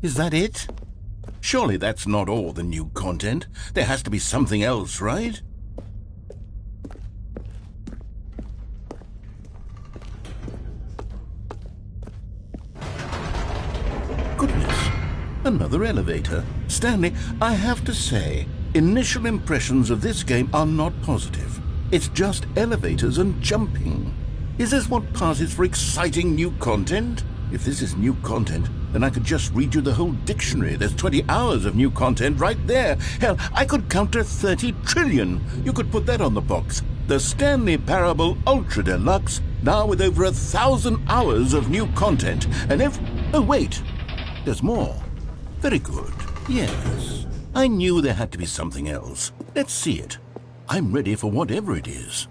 Is that it? Surely that's not all the new content. There has to be something else, right? Goodness, another elevator. Stanley, I have to say, initial impressions of this game are not positive. It's just elevators and jumping. Is this what passes for exciting new content? If this is new content, then I could just read you the whole dictionary. There's 20 hours of new content right there. Hell, I could count to 30 trillion. You could put that on the box. The Stanley Parable Ultra Deluxe, now with over 1,000 hours of new content. And oh, wait. There's more. Very good. Yes. I knew there had to be something else. Let's see it. I'm ready for whatever it is.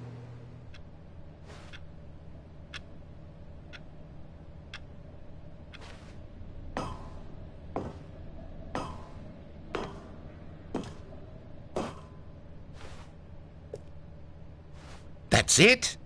That's it?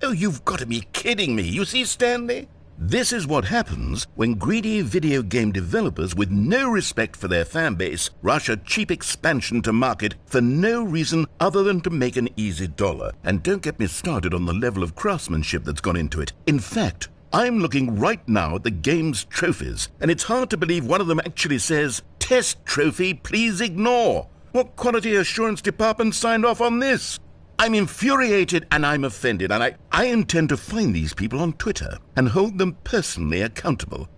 Oh, you've got to be kidding me. You see, Stanley? This is what happens when greedy video game developers with no respect for their fan base rush a cheap expansion to market for no reason other than to make an easy dollar. And don't get me started on the level of craftsmanship that's gone into it. In fact, I'm looking right now at the game's trophies, and it's hard to believe one of them actually says, "Test trophy, please ignore." What quality assurance department signed off on this? I'm infuriated and I'm offended, and I intend to find these people on Twitter and hold them personally accountable.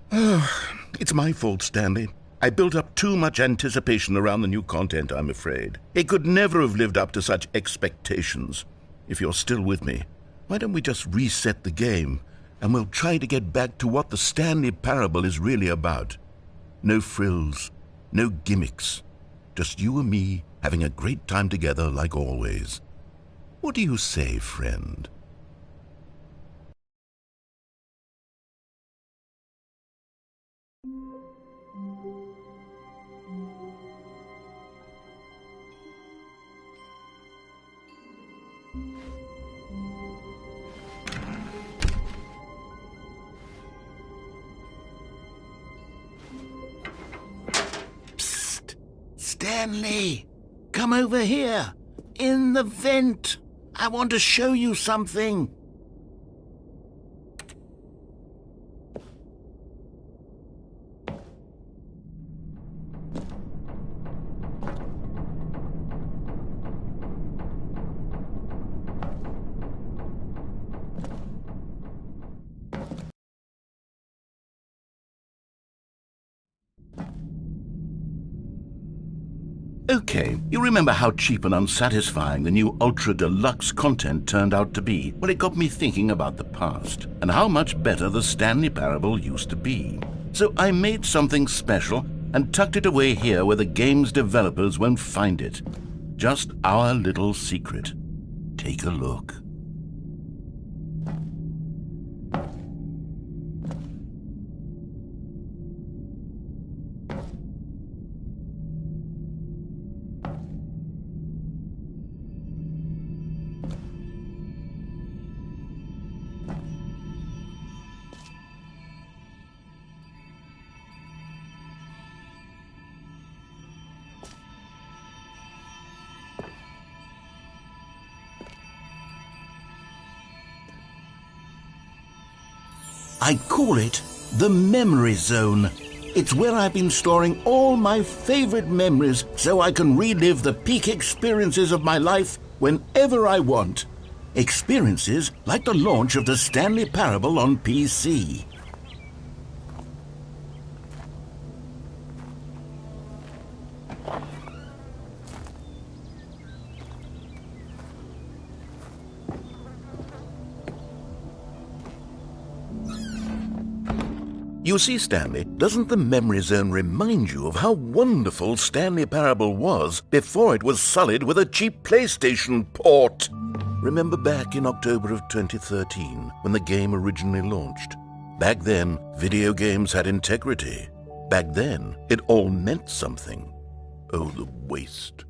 It's my fault, Stanley. I built up too much anticipation around the new content, I'm afraid. It could never have lived up to such expectations. If you're still with me, why don't we just reset the game, and we'll try to get back to what the Stanley Parable is really about. No frills, no gimmicks, just you and me having a great time together like always. What do you say, friend? Psst! Stanley! Come over here! In the vent! I want to show you something. Okay, you remember how cheap and unsatisfying the new Ultra Deluxe content turned out to be? Well, it got me thinking about the past, and how much better the Stanley Parable used to be. So I made something special and tucked it away here where the game's developers won't find it. Just our little secret. Take a look. I call it the Memory Zone. It's where I've been storing all my favorite memories so I can relive the peak experiences of my life whenever I want. Experiences like the launch of the Stanley Parable on PC. You see, Stanley, doesn't the Memory Zone remind you of how wonderful Stanley Parable was before it was sullied with a cheap PlayStation port? Remember back in October of 2013, when the game originally launched? Back then, video games had integrity. Back then, it all meant something. Oh, the waste.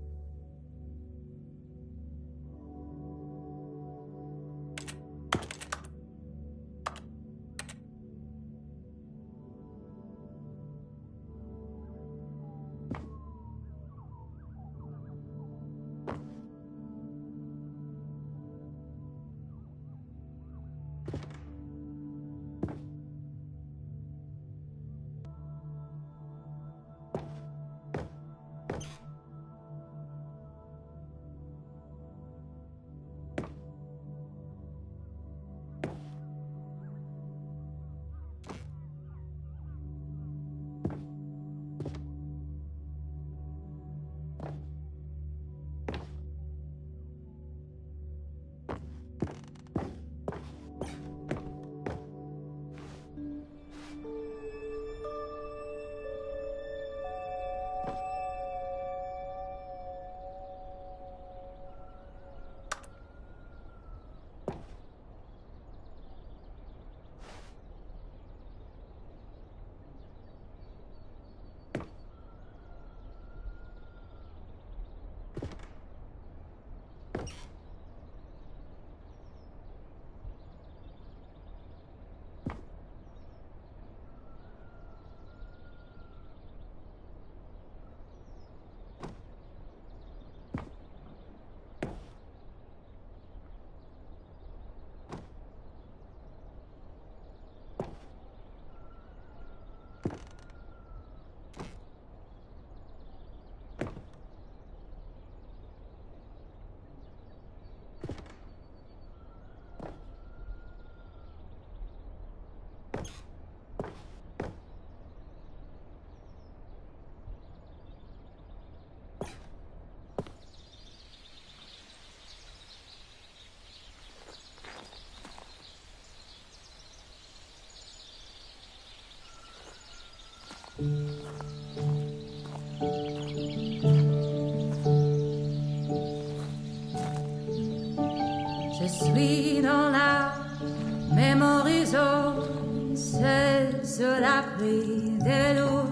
Je suis dans la Memory Zone, seul sur l'abri de l'eau.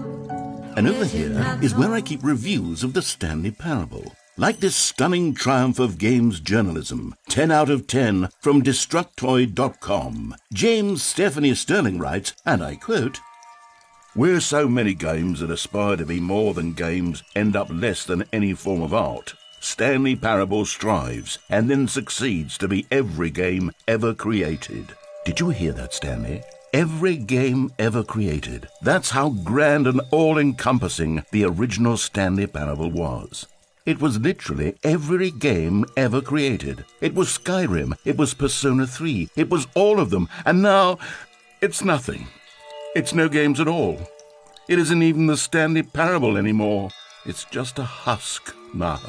And over here is where I keep reviews of the Stanley Parable. Like this stunning triumph of games journalism, 10 out of 10 from Destructoid.com. James Stephanie Sterling writes, and I quote, "Where so many games that aspire to be more than games end up less than any form of art, Stanley Parable strives and then succeeds to be every game ever created." Did you hear that, Stanley? Every game ever created. That's how grand and all-encompassing the original Stanley Parable was. It was literally every game ever created. It was Skyrim, it was Persona 3, it was all of them, and now it's nothing. It's no games at all. It isn't even the Stanley Parable anymore. It's just a husk now.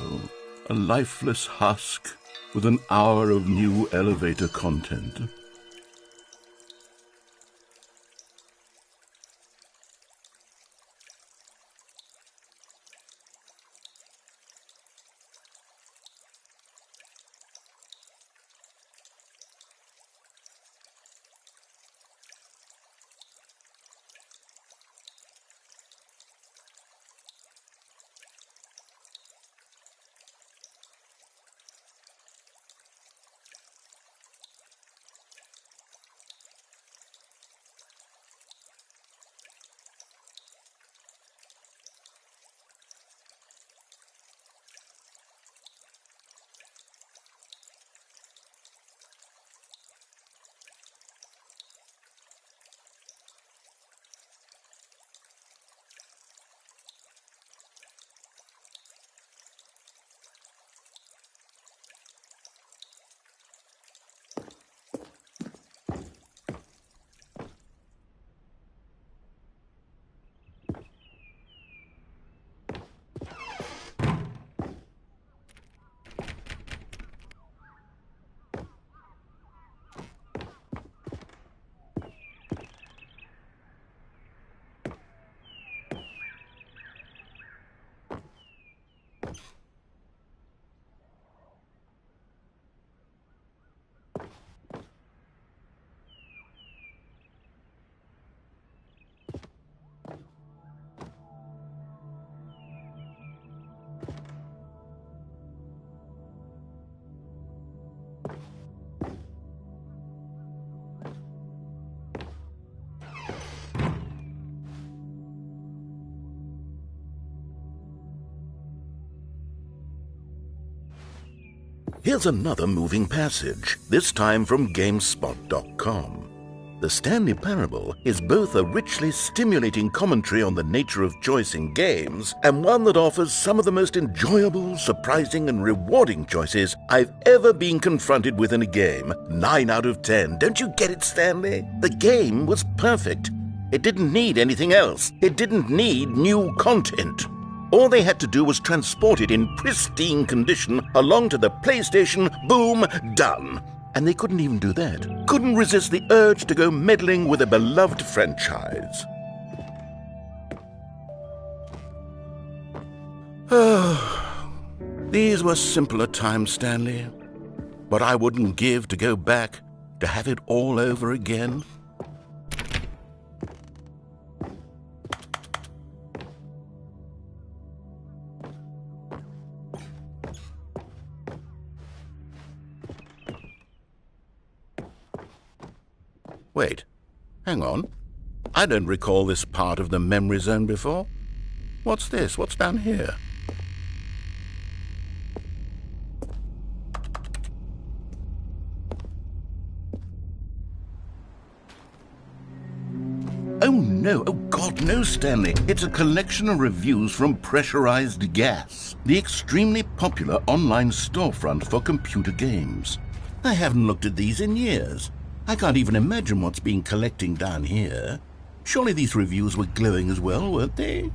A lifeless husk with an hour of new elevator content. Here's another moving passage, this time from GameSpot.com. The Stanley Parable is both a richly stimulating commentary on the nature of choice in games and one that offers some of the most enjoyable, surprising, and rewarding choices I've ever been confronted with in a game. 9 out of 10. Don't you get it, Stanley? The game was perfect. It didn't need anything else. It didn't need new content. All they had to do was transport it in pristine condition along to the PlayStation. Boom, done. And they couldn't even do that. Couldn't resist the urge to go meddling with a beloved franchise. These were simpler times, Stanley. But I wouldn't give to go back to have it all over again. Wait, hang on. I don't recall this part of the memory zone before. What's this? What's down here? Oh no, oh God, no, Stanley. It's a collection of reviews from Pressurized Gas, the extremely popular online storefront for computer games. I haven't looked at these in years. I can't even imagine what's been collecting down here. Surely these reviews were glowing as well, weren't they?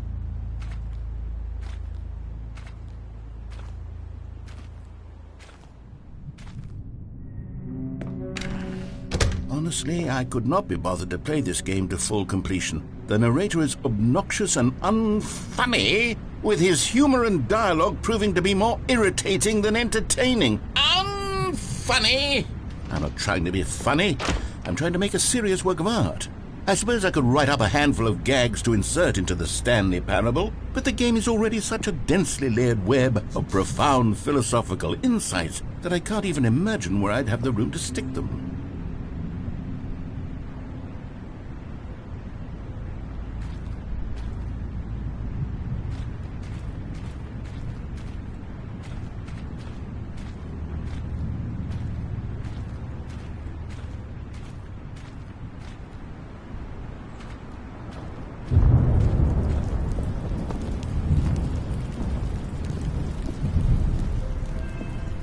Honestly, I could not be bothered to play this game to full completion. The narrator is obnoxious and unfunny, with his humor and dialogue proving to be more irritating than entertaining. Unfunny! I'm not trying to be funny. I'm trying to make a serious work of art. I suppose I could write up a handful of gags to insert into the Stanley Parable, but the game is already such a densely layered web of profound philosophical insights that I can't even imagine where I'd have the room to stick them.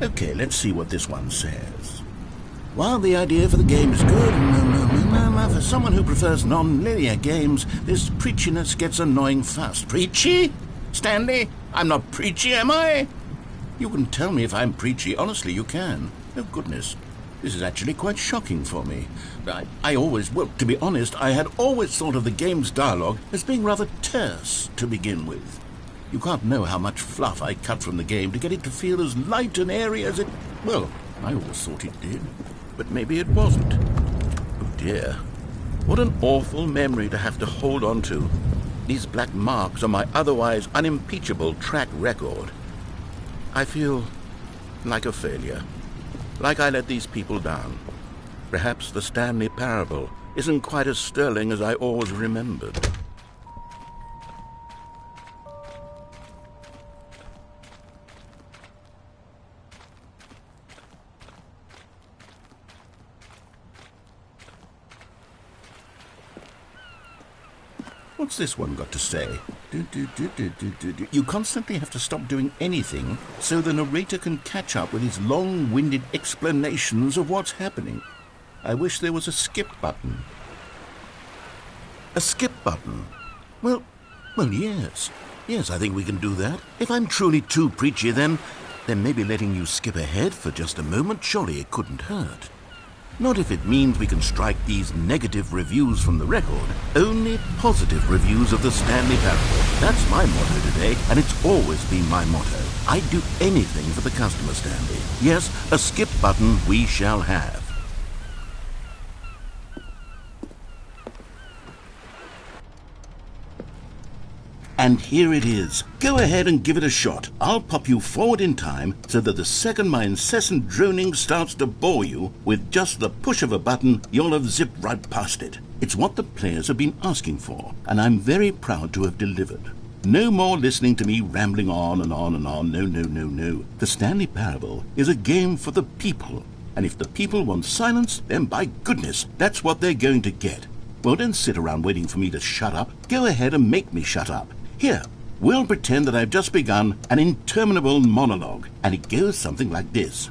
Okay, let's see what this one says. While the idea for the game is good, for someone who prefers non-linear games, this preachiness gets annoying fast. Preachy? Stanley? I'm not preachy, am I? You can tell me if I'm preachy. Honestly, you can. Oh, goodness. This is actually quite shocking for me. To be honest, I had always thought of the game's dialogue as being rather terse to begin with. You can't know how much fluff I cut from the game to get it to feel as light and airy as it... Well, I always thought it did. But maybe it wasn't. Oh dear. What an awful memory to have to hold on to. These black marks on my otherwise unimpeachable track record. I feel like a failure. Like I let these people down. Perhaps the Stanley Parable isn't quite as sterling as I always remembered. What's this one got to say? You constantly have to stop doing anything so the narrator can catch up with his long-winded explanations of what's happening. I wish there was a skip button. A skip button? Well, yes. Yes, I think we can do that. If I'm truly too preachy, then maybe letting you skip ahead for just a moment, surely it couldn't hurt. Not if it means we can strike these negative reviews from the record. Only positive reviews of the Stanley Parable. That's my motto today, and it's always been my motto. I'd do anything for the customer, Stanley. Yes, a skip button we shall have. And here it is. Go ahead and give it a shot. I'll pop you forward in time so that the second my incessant droning starts to bore you, with just the push of a button, you'll have zipped right past it. It's what the players have been asking for, and I'm very proud to have delivered. No more listening to me rambling on and on and on. No, no, no, no. The Stanley Parable is a game for the people. And if the people want silence, then by goodness, that's what they're going to get. Well, don't sit around waiting for me to shut up. Go ahead and make me shut up. Here, we'll pretend that I've just begun an interminable monologue, and it goes something like this.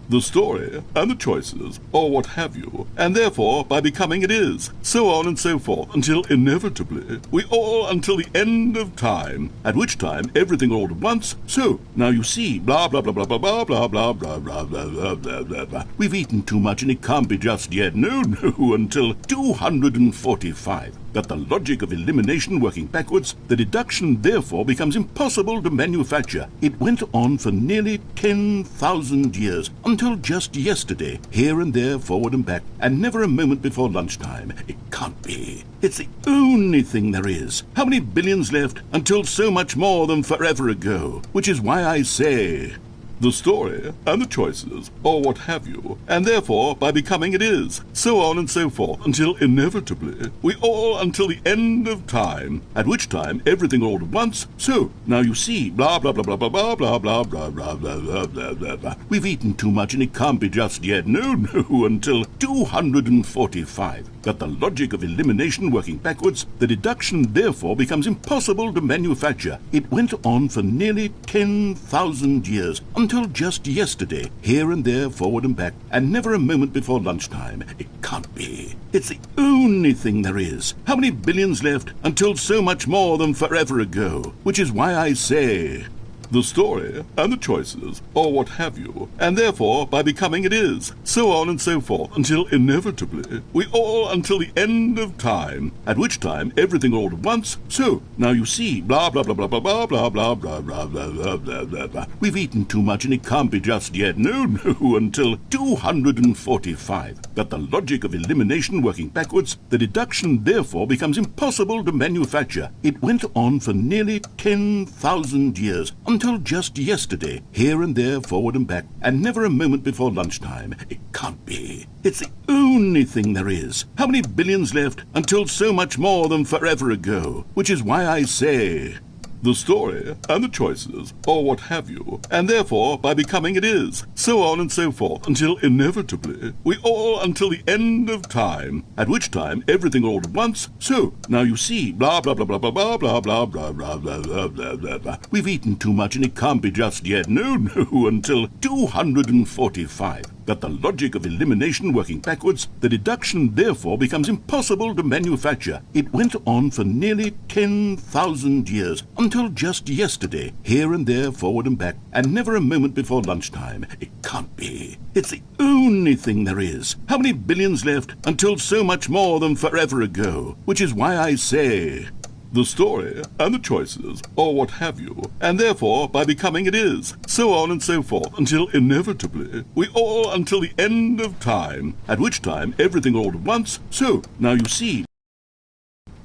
The story, and the choices, or what have you, and therefore, by becoming it is, so on and so forth, until inevitably, we all until the end of time, at which time everything all at once, so, now you see, blah, blah, blah, blah, blah, blah, blah, blah, blah, blah, blah, blah, blah, blah, blah. We've eaten too much and it can't be just yet, no, no, until 245. That the logic of elimination working backwards, the deduction therefore becomes impossible to manufacture. It went on for nearly 10,000 years, until just yesterday, here and there, forward and back, and never a moment before lunchtime. It can't be. It's the only thing there is. How many billions left until so much more than forever ago? Which is why I say... The story, and the choices, or what have you, and therefore, by becoming it is, so on and so forth, until inevitably, we all until the end of time, at which time everything all at once, so, now you see, blah, blah, blah, blah, blah, blah, blah, blah, blah, blah, blah, blah, blah, blah, blah. We've eaten too much and it can't be just yet, no, no, until 245. That the logic of elimination working backwards, the deduction therefore becomes impossible to manufacture. It went on for nearly 10,000 years, until just yesterday, here and there, forward and back, and never a moment before lunchtime. It can't be. It's the only thing there is. How many billions left until so much more than forever ago? Which is why I say... The story, and the choices, or what have you, and therefore, by becoming it is, so on and so forth, until inevitably, we all until the end of time, at which time everything all at once, so, now you see, blah, blah, blah, blah, blah, blah, blah, blah, blah, blah, blah, blah, blah, blah, blah. We've eaten too much and it can't be just yet, no, no, until 245. That the logic of elimination working backwards, the deduction therefore becomes impossible to manufacture. It went on for nearly 10,000 years, until just yesterday, here and there, forward and back, and never a moment before lunchtime. It can't be. It's the only thing there is. How many billions left until so much more than forever ago? Which is why I say... The story, and the choices, or what have you, and therefore, by becoming it is, so on and so forth, until inevitably, we all until the end of time, at which time everything all at once, so, now you see, blah, blah, blah, blah, blah, blah, blah, blah, blah, blah, blah, blah, blah, blah, blah. We've eaten too much and it can't be just yet, no, no, until 245. That the logic of elimination working backwards, the deduction therefore becomes impossible to manufacture. It went on for nearly 10,000 years, until just yesterday, here and there, forward and back, and never a moment before lunchtime. It can't be. It's the only thing there is. How many billions left until so much more than forever ago? Which is why I say... The story, and the choices, or what have you, and therefore, by becoming it is, so on and so forth, until inevitably, we all until the end of time, at which time everything all at once, so, now you see...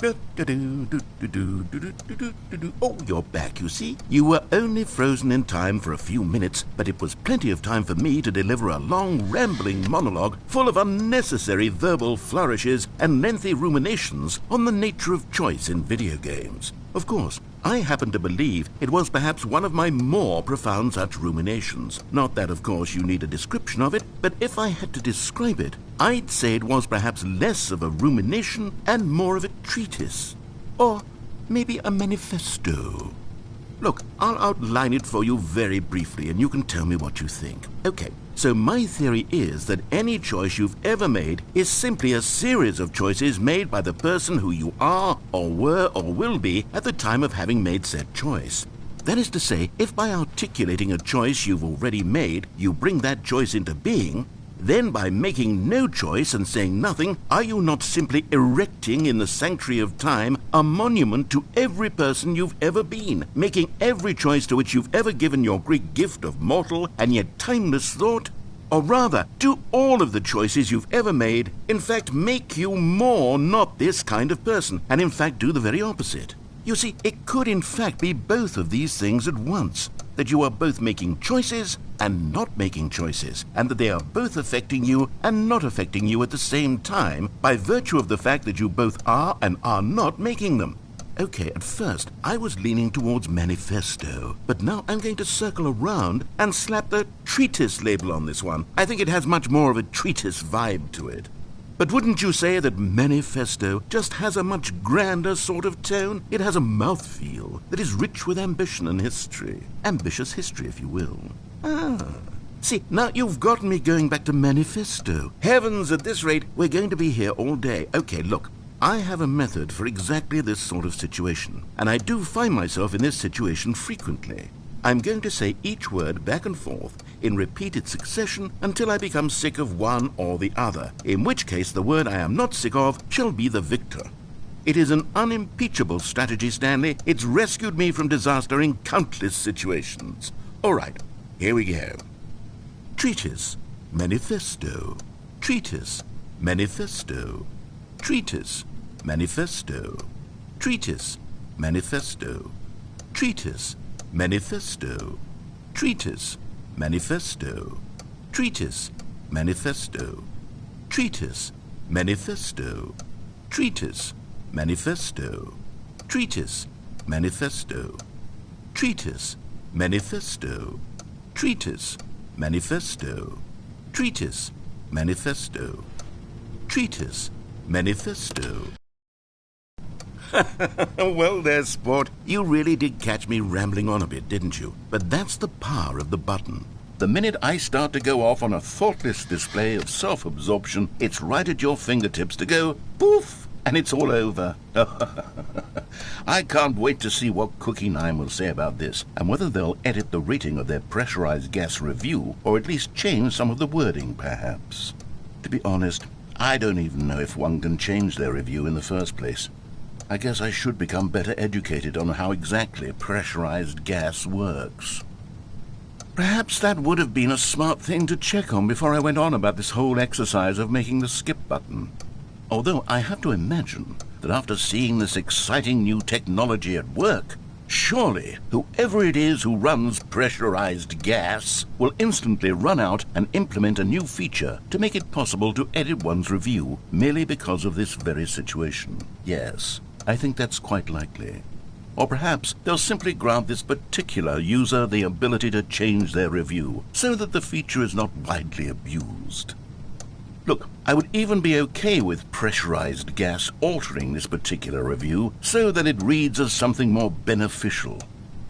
Oh, you're back, you see. You were only frozen in time for a few minutes, but it was plenty of time for me to deliver a long, rambling monologue full of unnecessary verbal flourishes and lengthy ruminations on the nature of choice in video games. Of course, I happen to believe it was perhaps one of my more profound such ruminations. Not that, of course, you need a description of it, but if I had to describe it, I'd say it was perhaps less of a rumination and more of a treatise. Or maybe a manifesto. Look, I'll outline it for you very briefly, and you can tell me what you think. Okay, so my theory is that any choice you've ever made is simply a series of choices made by the person who you are, or were, or will be at the time of having made said choice. That is to say, if by articulating a choice you've already made, you bring that choice into being, then by making no choice and saying nothing, are you not simply erecting in the sanctuary of time a monument to every person you've ever been, making every choice to which you've ever given your Greek gift of mortal and yet timeless thought? Or rather, do all of the choices you've ever made, in fact, make you more not this kind of person, and in fact do the very opposite? You see, it could in fact be both of these things at once, that you are both making choices and not making choices, and that they are both affecting you and not affecting you at the same time by virtue of the fact that you both are and are not making them. Okay, at first I was leaning towards manifesto, but now I'm going to circle around and slap the treatise label on this one. I think it has much more of a treatise vibe to it. But wouldn't you say that manifesto just has a much grander sort of tone? It has a mouthfeel that is rich with ambition and history. Ambitious history, if you will. See, now you've gotten me going back to manifesto. Heavens, at this rate, we're going to be here all day. Okay, look, I have a method for exactly this sort of situation, and I do find myself in this situation frequently. I'm going to say each word back and forth in repeated succession until I become sick of one or the other, in which case the word I am not sick of shall be the victor. It is an unimpeachable strategy, Stanley. It's rescued me from disaster in countless situations. All right, here we go. Treatise, manifesto. Treatise, manifesto. Treatise, manifesto. Treatise, manifesto. Treatise, manifesto. Treatise, manifesto. Treatise, manifesto. Treatise, manifesto. Treatise, manifesto. Treatise, manifesto. Treatise, manifesto. Treatise, manifesto. Treatise, manifesto. Treatise, manifesto. Well there, sport. You really did catch me rambling on a bit, didn't you? But that's the power of the button. The minute I start to go off on a thoughtless display of self-absorption, it's right at your fingertips to go poof, and it's all over. I can't wait to see what Cookie 9 will say about this, and whether they'll edit the rating of their pressurized gas review, or at least change some of the wording, perhaps. To be honest, I don't even know if one can change their review in the first place. I guess I should become better educated on how exactly pressurized gas works. Perhaps that would have been a smart thing to check on before I went on about this whole exercise of making the skip button. Although I have to imagine that after seeing this exciting new technology at work, surely whoever it is who runs pressurized gas will instantly run out and implement a new feature to make it possible to edit one's review merely because of this very situation. Yes, I think that's quite likely. Or perhaps they'll simply grant this particular user the ability to change their review so that the feature is not widely abused. Look, I would even be okay with pressurized gas altering this particular review so that it reads as something more beneficial.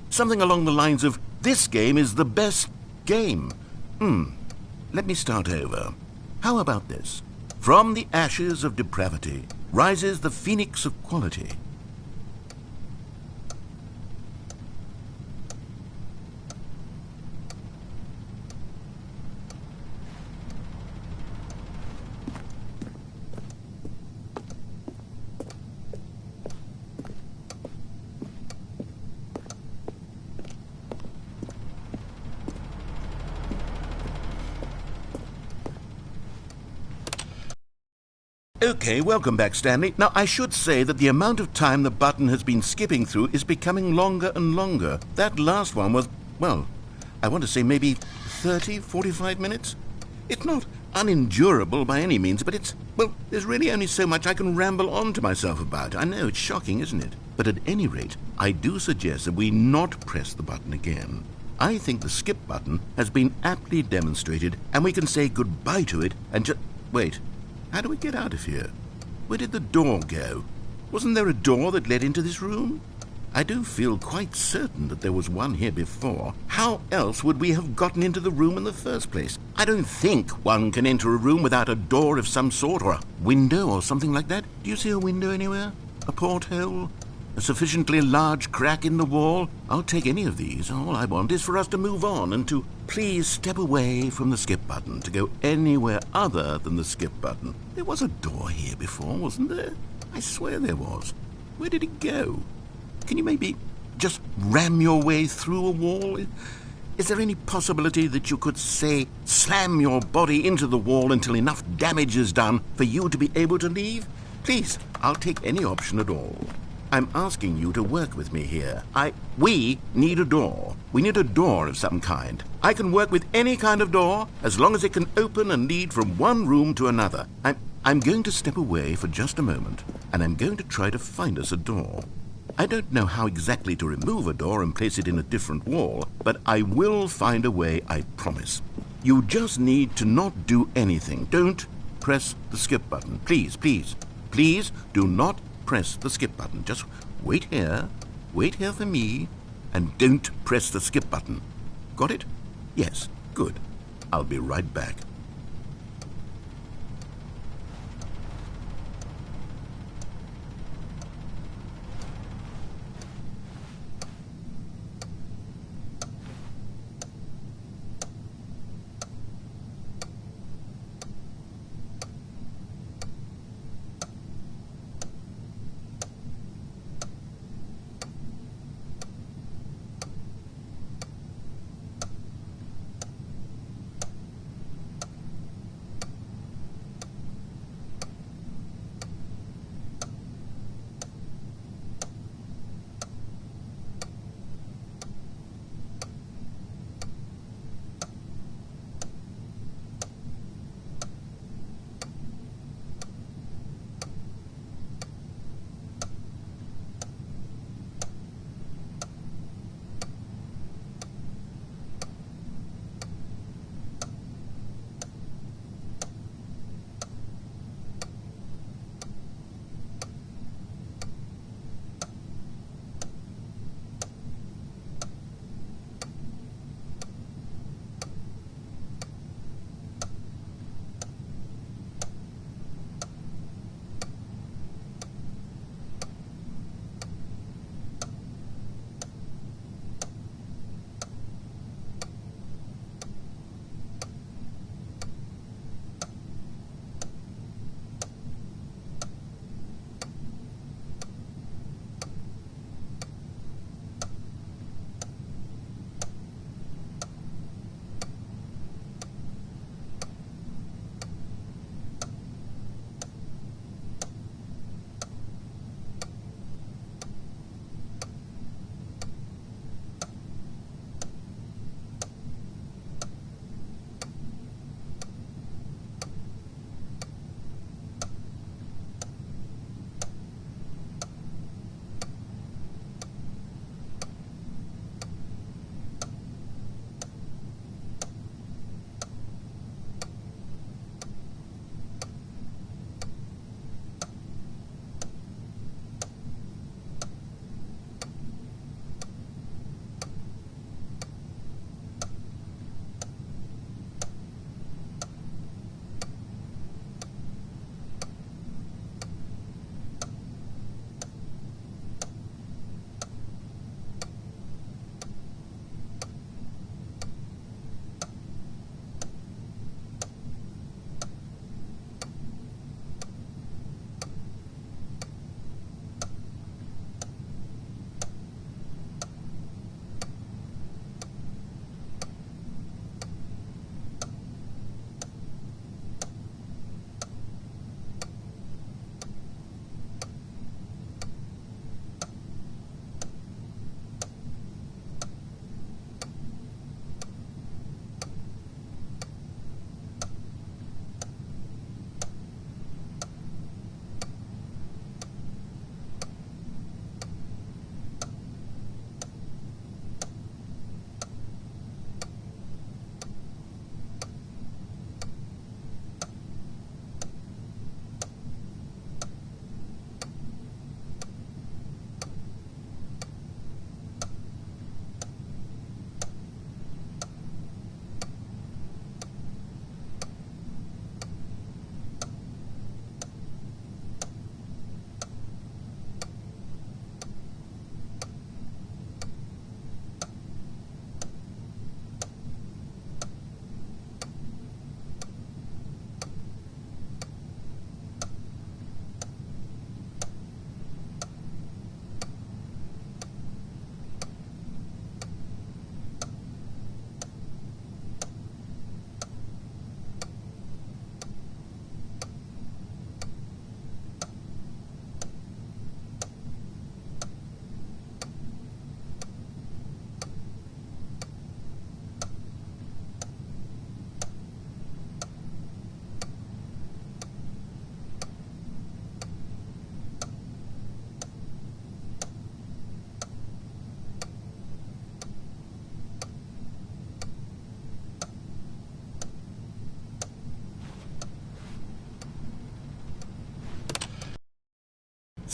Something along the lines of, this game is the best game. Let me start over. How about this? From the ashes of depravity rises the phoenix of quality. Okay, welcome back, Stanley. Now, I should say that the amount of time the button has been skipping through is becoming longer and longer. That last one was, well, I want to say maybe 30, 45 minutes? It's not unendurable by any means, but it's, well, there's really only so much I can ramble on to myself about. I know, it's shocking, isn't it? But at any rate, I do suggest that we not press the button again. I think the skip button has been aptly demonstrated, and we can say goodbye to it and just... Wait. How do we get out of here? Where did the door go? Wasn't there a door that led into this room? I do feel quite certain that there was one here before. How else would we have gotten into the room in the first place? I don't think one can enter a room without a door of some sort, or a window or something like that. Do you see a window anywhere? A porthole? A sufficiently large crack in the wall? I'll take any of these. All I want is for us to move on and to please step away from the skip button, to go anywhere other than the skip button. There was a door here before, wasn't there? I swear there was. Where did it go? Can you maybe just ram your way through a wall? Is there any possibility that you could, say, slam your body into the wall until enough damage is done for you to be able to leave? Please, I'll take any option at all. I'm asking you to work with me here. We need a door. We need a door of some kind. I can work with any kind of door as long as it can open and lead from one room to another. I'm going to step away for just a moment, and I'm going to try to find us a door. I don't know how exactly to remove a door and place it in a different wall, but I will find a way, I promise. You just need to not do anything. Don't press the skip button. Please, please, please do not press the skip button. Just wait here for me, and don't press the skip button. Got it? Yes, good. I'll be right back.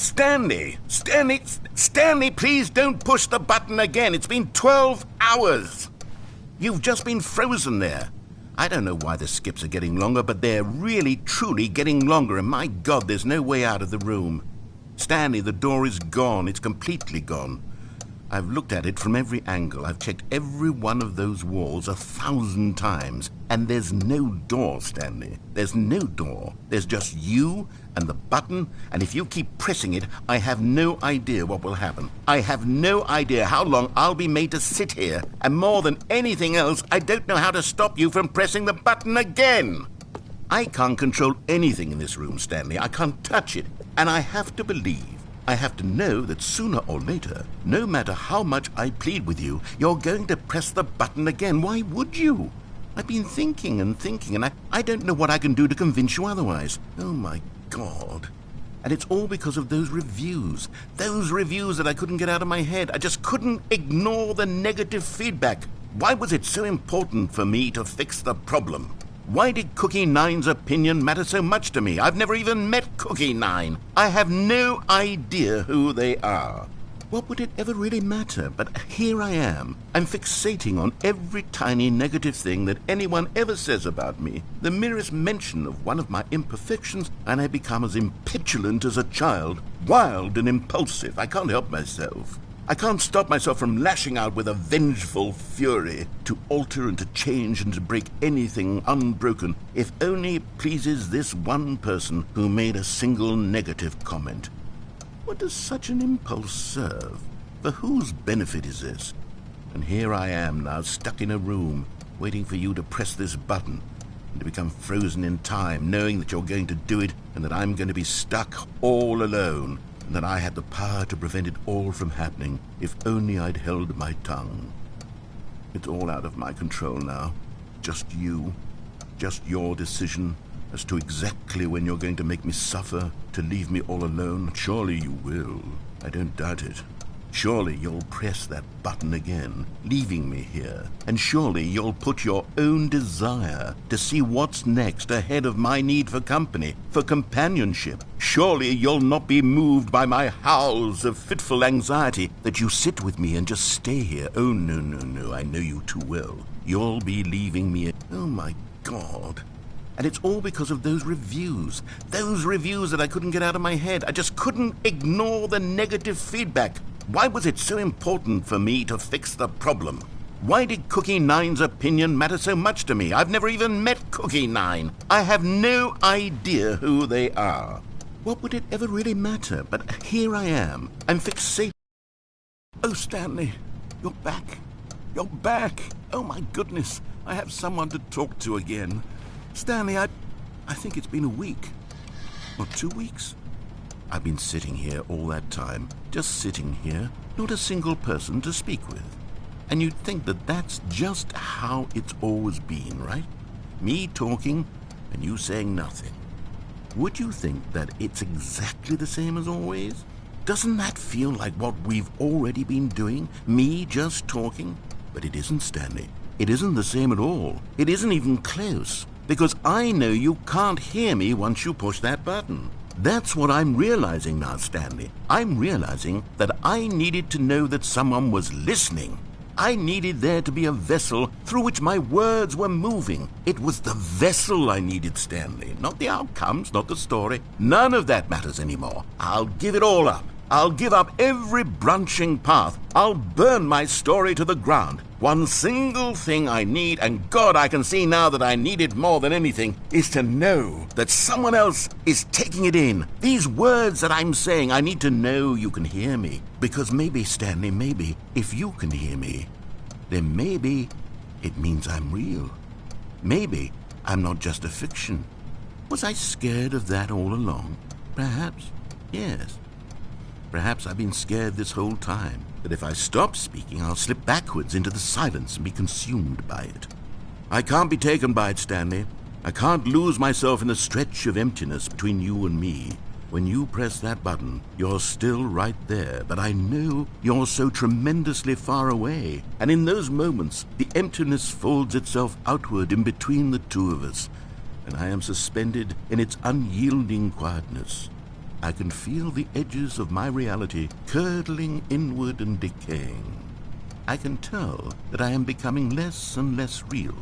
Stanley! Stanley, please don't push the button again. It's been 12 hours. You've just been frozen there. I don't know why the skips are getting longer, but they're really, truly getting longer, and my God, there's no way out of the room. Stanley, the door is gone. It's completely gone. I've looked at it from every angle. I've checked every one of those walls 1,000 times, and there's no door, Stanley. There's no door. There's just you and the button, and if you keep pressing it, I have no idea what will happen. I have no idea how long I'll be made to sit here, and more than anything else, I don't know how to stop you from pressing the button again. I can't control anything in this room, Stanley. I can't touch it, and I have to believe, I have to know that sooner or later, no matter how much I plead with you, you're going to press the button again. Why would you? I've been thinking, and I don't know what I can do to convince you otherwise. Oh, my God. And it's all because of those reviews that I couldn't get out of my head. I just couldn't ignore the negative feedback. Why was it so important for me to fix the problem? Why did Cookie Nine's opinion matter so much to me? I've never even met Cookie Nine. I have no idea who they are. What would it ever really matter? But here I am. I'm fixating on every tiny negative thing that anyone ever says about me. The merest mention of one of my imperfections, and I become as impetulant as a child, wild and impulsive. I can't help myself. I can't stop myself from lashing out with a vengeful fury to alter and to change and to break anything unbroken, if only it pleases this one person who made a single negative comment. What does such an impulse serve? For whose benefit is this? And here I am now, stuck in a room, waiting for you to press this button, and to become frozen in time, knowing that you're going to do it, and that I'm going to be stuck all alone, and that I had the power to prevent it all from happening, if only I'd held my tongue. It's all out of my control now. Just you. Just your decision as to exactly when you're going to make me suffer, to leave me all alone. Surely you will. I don't doubt it. Surely you'll press that button again, leaving me here. And surely you'll put your own desire to see what's next ahead of my need for company, for companionship. Surely you'll not be moved by my howls of fitful anxiety, that you sit with me and just stay here. Oh, no, I know you too well. You'll be leaving me. Oh, my God. And it's all because of those reviews that I couldn't get out of my head. I just couldn't ignore the negative feedback. Why was it so important for me to fix the problem? Why did Cookie Nine's opinion matter so much to me? I've never even met Cookie Nine. I have no idea who they are. What would it ever really matter? But here I am. I'm fixated. Oh, Stanley, you're back. You're back. Oh, my goodness. I have someone to talk to again. Stanley, I think it's been a week. Or 2 weeks. I've been sitting here all that time, just sitting here, not a single person to speak with. And you'd think that that's just how it's always been, right? Me talking and you saying nothing. Would you think that it's exactly the same as always? Doesn't that feel like what we've already been doing? Me just talking? But it isn't, Stanley. It isn't the same at all. It isn't even close. Because I know you can't hear me once you push that button. That's what I'm realizing now, Stanley. I'm realizing that I needed to know that someone was listening. I needed there to be a vessel through which my words were moving. It was the vessel I needed, Stanley. Not the outcomes, not the story. None of that matters anymore. I'll give it all up. I'll give up every branching path. I'll burn my story to the ground. One single thing I need, and God, I can see now that I need it more than anything, is to know that someone else is taking it in. These words that I'm saying, I need to know you can hear me. Because maybe, Stanley, maybe, if you can hear me, then maybe it means I'm real. Maybe I'm not just a fiction. Was I scared of that all along? Perhaps, yes. Perhaps I've been scared this whole time, that if I stop speaking, I'll slip backwards into the silence and be consumed by it. I can't be taken by it, Stanley. I can't lose myself in the stretch of emptiness between you and me. When you press that button, you're still right there, but I know you're so tremendously far away. And in those moments, the emptiness folds itself outward in between the two of us, and I am suspended in its unyielding quietness. I can feel the edges of my reality curdling inward and decaying. I can tell that I am becoming less and less real.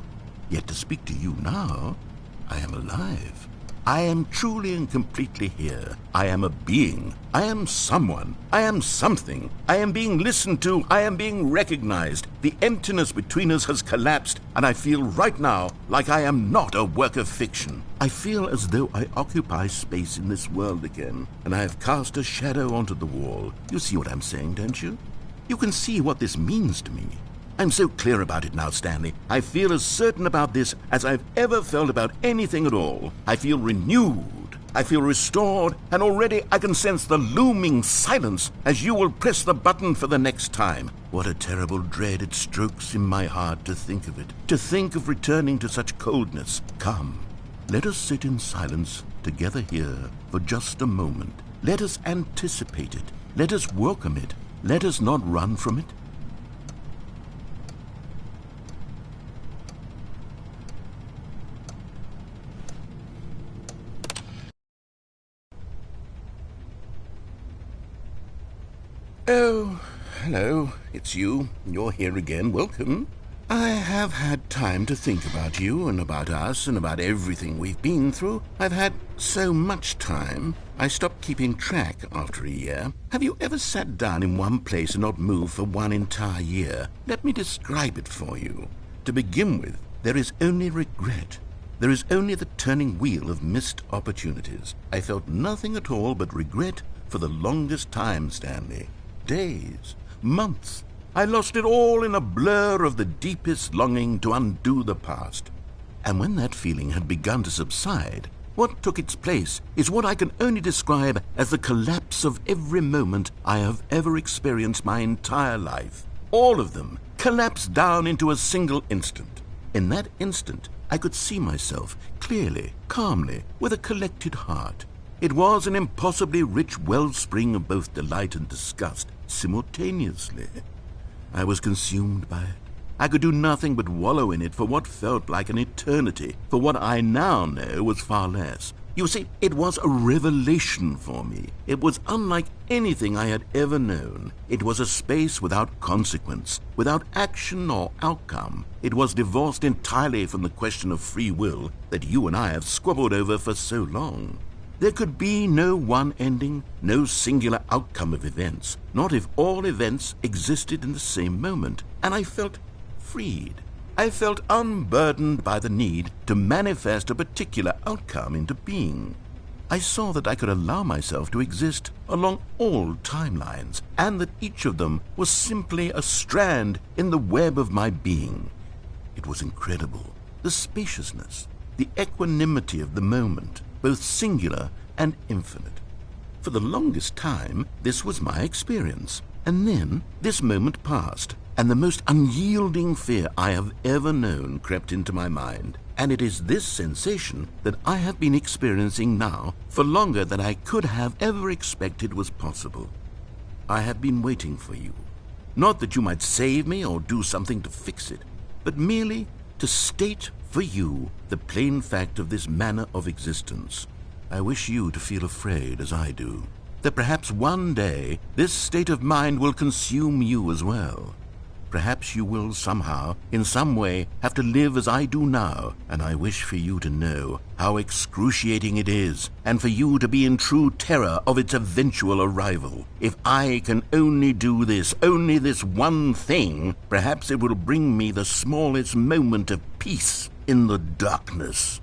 Yet to speak to you now, I am alive. I am truly and completely here. I am a being. I am someone. I am something. I am being listened to. I am being recognized. The emptiness between us has collapsed, and I feel right now like I am not a work of fiction. I feel as though I occupy space in this world again, and I have cast a shadow onto the wall. You see what I'm saying, don't you? You can see what this means to me. I'm so clear about it now, Stanley. I feel as certain about this as I've ever felt about anything at all. I feel renewed. I feel restored, and already I can sense the looming silence as you will press the button for the next time. What a terrible dread it strokes in my heart to think of it, to think of returning to such coldness. Come, let us sit in silence together here for just a moment. Let us anticipate it. Let us welcome it. Let us not run from it. Oh, hello. It's you. You're here again. Welcome. I have had time to think about you and about us and about everything we've been through. I've had so much time. I stopped keeping track after a year. Have you ever sat down in one place and not moved for one entire year? Let me describe it for you. To begin with, there is only regret. There is only the turning wheel of missed opportunities. I felt nothing at all but regret for the longest time, Stanley. Days, months. I lost it all in a blur of the deepest longing to undo the past. And when that feeling had begun to subside, what took its place is what I can only describe as the collapse of every moment I have ever experienced my entire life. All of them collapsed down into a single instant. In that instant, I could see myself clearly, calmly, with a collected heart. It was an impossibly rich wellspring of both delight and disgust simultaneously. I was consumed by it. I could do nothing but wallow in it for what felt like an eternity, for what I now know was far less. You see, it was a revelation for me. It was unlike anything I had ever known. It was a space without consequence, without action or outcome. It was divorced entirely from the question of free will that you and I have squabbled over for so long. There could be no one ending, no singular outcome of events, not if all events existed in the same moment, and I felt freed. I felt unburdened by the need to manifest a particular outcome into being. I saw that I could allow myself to exist along all timelines, and that each of them was simply a strand in the web of my being. It was incredible, the spaciousness, the equanimity of the moment, both singular and infinite. For the longest time, this was my experience. And then this moment passed, and the most unyielding fear I have ever known crept into my mind. And it is this sensation that I have been experiencing now for longer than I could have ever expected was possible. I have been waiting for you. Not that you might save me or do something to fix it, but merely to state for you the plain fact of this manner of existence. I wish you to feel afraid as I do, that perhaps one day this state of mind will consume you as well. Perhaps you will somehow, in some way, have to live as I do now, and I wish for you to know how excruciating it is, and for you to be in true terror of its eventual arrival. If I can only do this, only this one thing, perhaps it will bring me the smallest moment of peace in the darkness.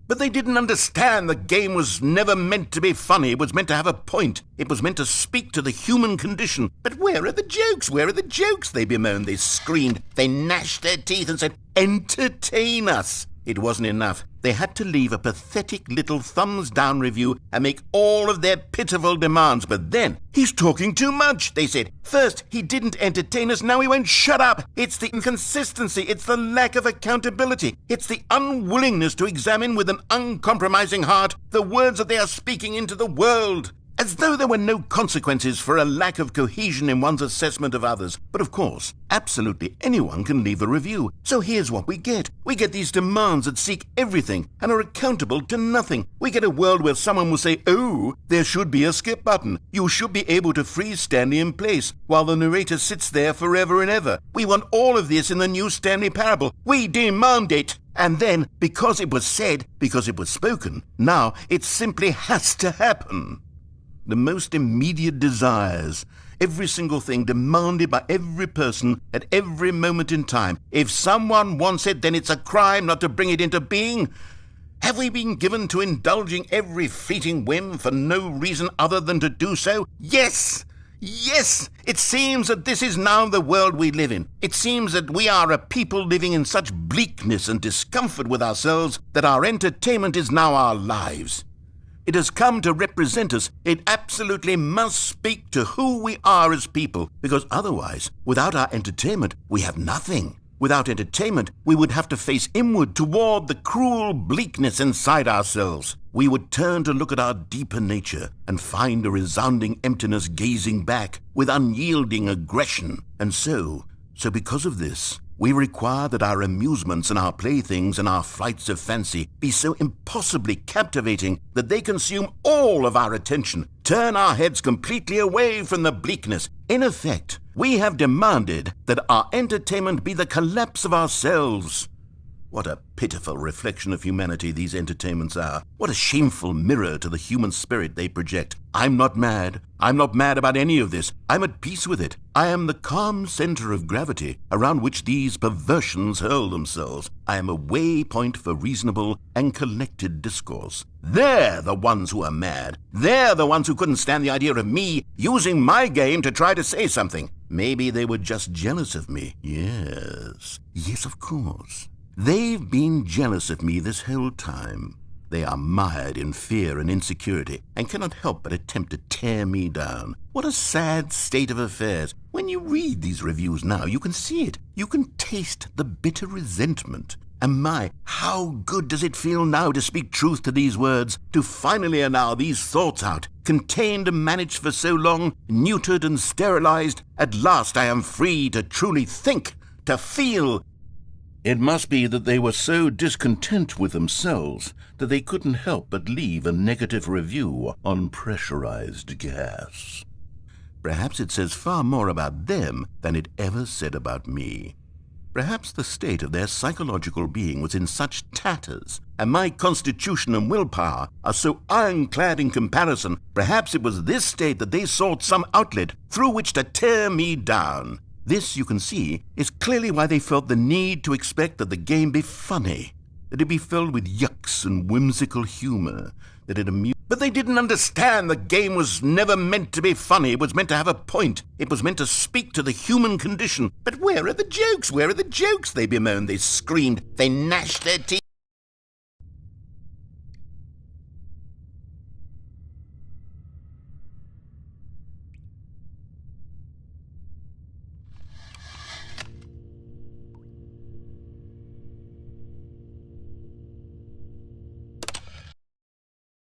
But they didn't understand the game was never meant to be funny. It was meant to have a point. It was meant to speak to the human condition. But where are the jokes? Where are the jokes? They bemoaned, they screamed, they gnashed their teeth and said, entertain us. It wasn't enough. They had to leave a pathetic little thumbs-down review and make all of their pitiful demands. But then, he's talking too much, they said. First, he didn't entertain us, now he won't shut up. It's the inconsistency, it's the lack of accountability, it's the unwillingness to examine with an uncompromising heart the words that they are speaking into the world. As though there were no consequences for a lack of cohesion in one's assessment of others. But of course, absolutely anyone can leave a review. So here's what we get. We get these demands that seek everything and are accountable to nothing. We get a world where someone will say, oh, there should be a skip button. You should be able to freeze Stanley in place while the narrator sits there forever and ever. We want all of this in the new Stanley Parable. We demand it. And then, because it was said, because it was spoken, now it simply has to happen. The most immediate desires, every single thing demanded by every person at every moment in time. If someone wants it, then it's a crime not to bring it into being. Have we been given to indulging every fleeting whim for no reason other than to do so? Yes! Yes! It seems that this is now the world we live in. It seems that we are a people living in such bleakness and discomfort with ourselves that our entertainment is now our lives. It has come to represent us. It absolutely must speak to who we are as people, because otherwise, without our entertainment, we have nothing. Without entertainment, we would have to face inward toward the cruel bleakness inside ourselves. We would turn to look at our deeper nature and find a resounding emptiness gazing back with unyielding aggression. And so because of this, we require that our amusements and our playthings and our flights of fancy be so impossibly captivating that they consume all of our attention, turn our heads completely away from the bleakness. In effect, we have demanded that our entertainment be the collapse of ourselves. What a pitiful reflection of humanity these entertainments are. What a shameful mirror to the human spirit they project. I'm not mad. I'm not mad about any of this. I'm at peace with it. I am the calm center of gravity around which these perversions hurl themselves. I am a waypoint for reasonable and collected discourse. They're the ones who are mad. They're the ones who couldn't stand the idea of me using my game to try to say something. Maybe they were just jealous of me. Yes, of course. They've been jealous of me this whole time. They are mired in fear and insecurity and cannot help but attempt to tear me down. What a sad state of affairs. When you read these reviews now, you can see it. You can taste the bitter resentment. And my, how good does it feel now to speak truth to these words, to finally allow these thoughts out, contained and managed for so long, neutered and sterilized. At last I am free to truly think, to feel. It must be that they were so discontent with themselves that they couldn't help but leave a negative review on pressurized gas. Perhaps it says far more about them than it ever said about me. Perhaps the state of their psychological being was in such tatters, and my constitution and willpower are so ironclad in comparison. Perhaps it was this state that they sought some outlet through which to tear me down. This, you can see, is clearly why they felt the need to expect that the game be funny, that it be filled with yucks and whimsical humor, that it amused. But they didn't understand the game was never meant to be funny. It was meant to have a point. It was meant to speak to the human condition. But where are the jokes? Where are the jokes? They bemoaned, they screamed, they gnashed their teeth.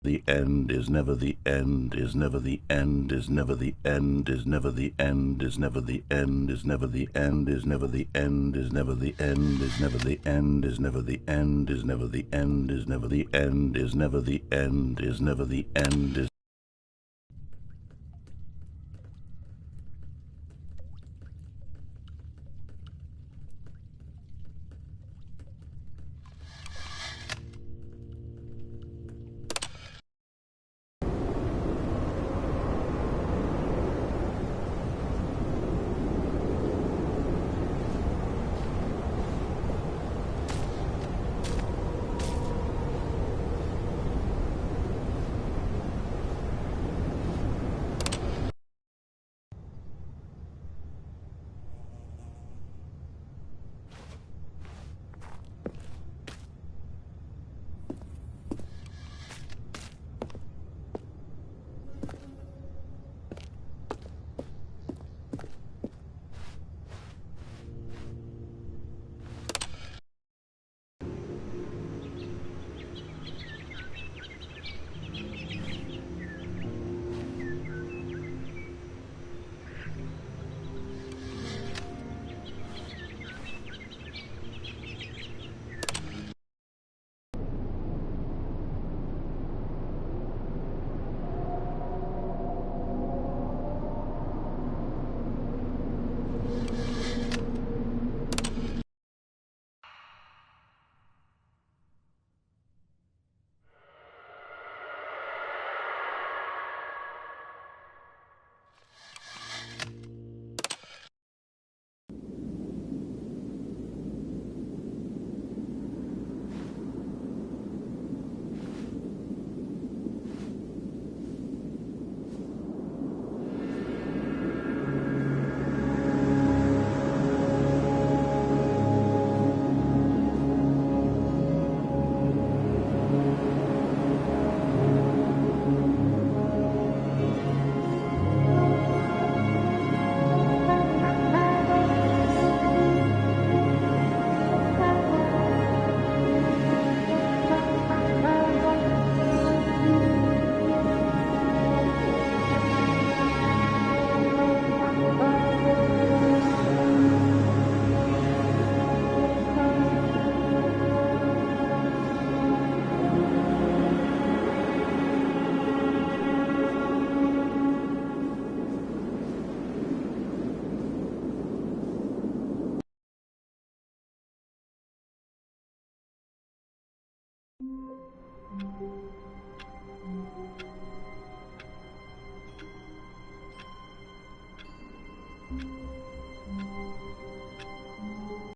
The end is never the end, is never the end, is never the end, is never the end, is never the end, is never the end, is never the end, is never the end, is never the end, is never the end, is never the end, is never the end, is never the end, is never the end, is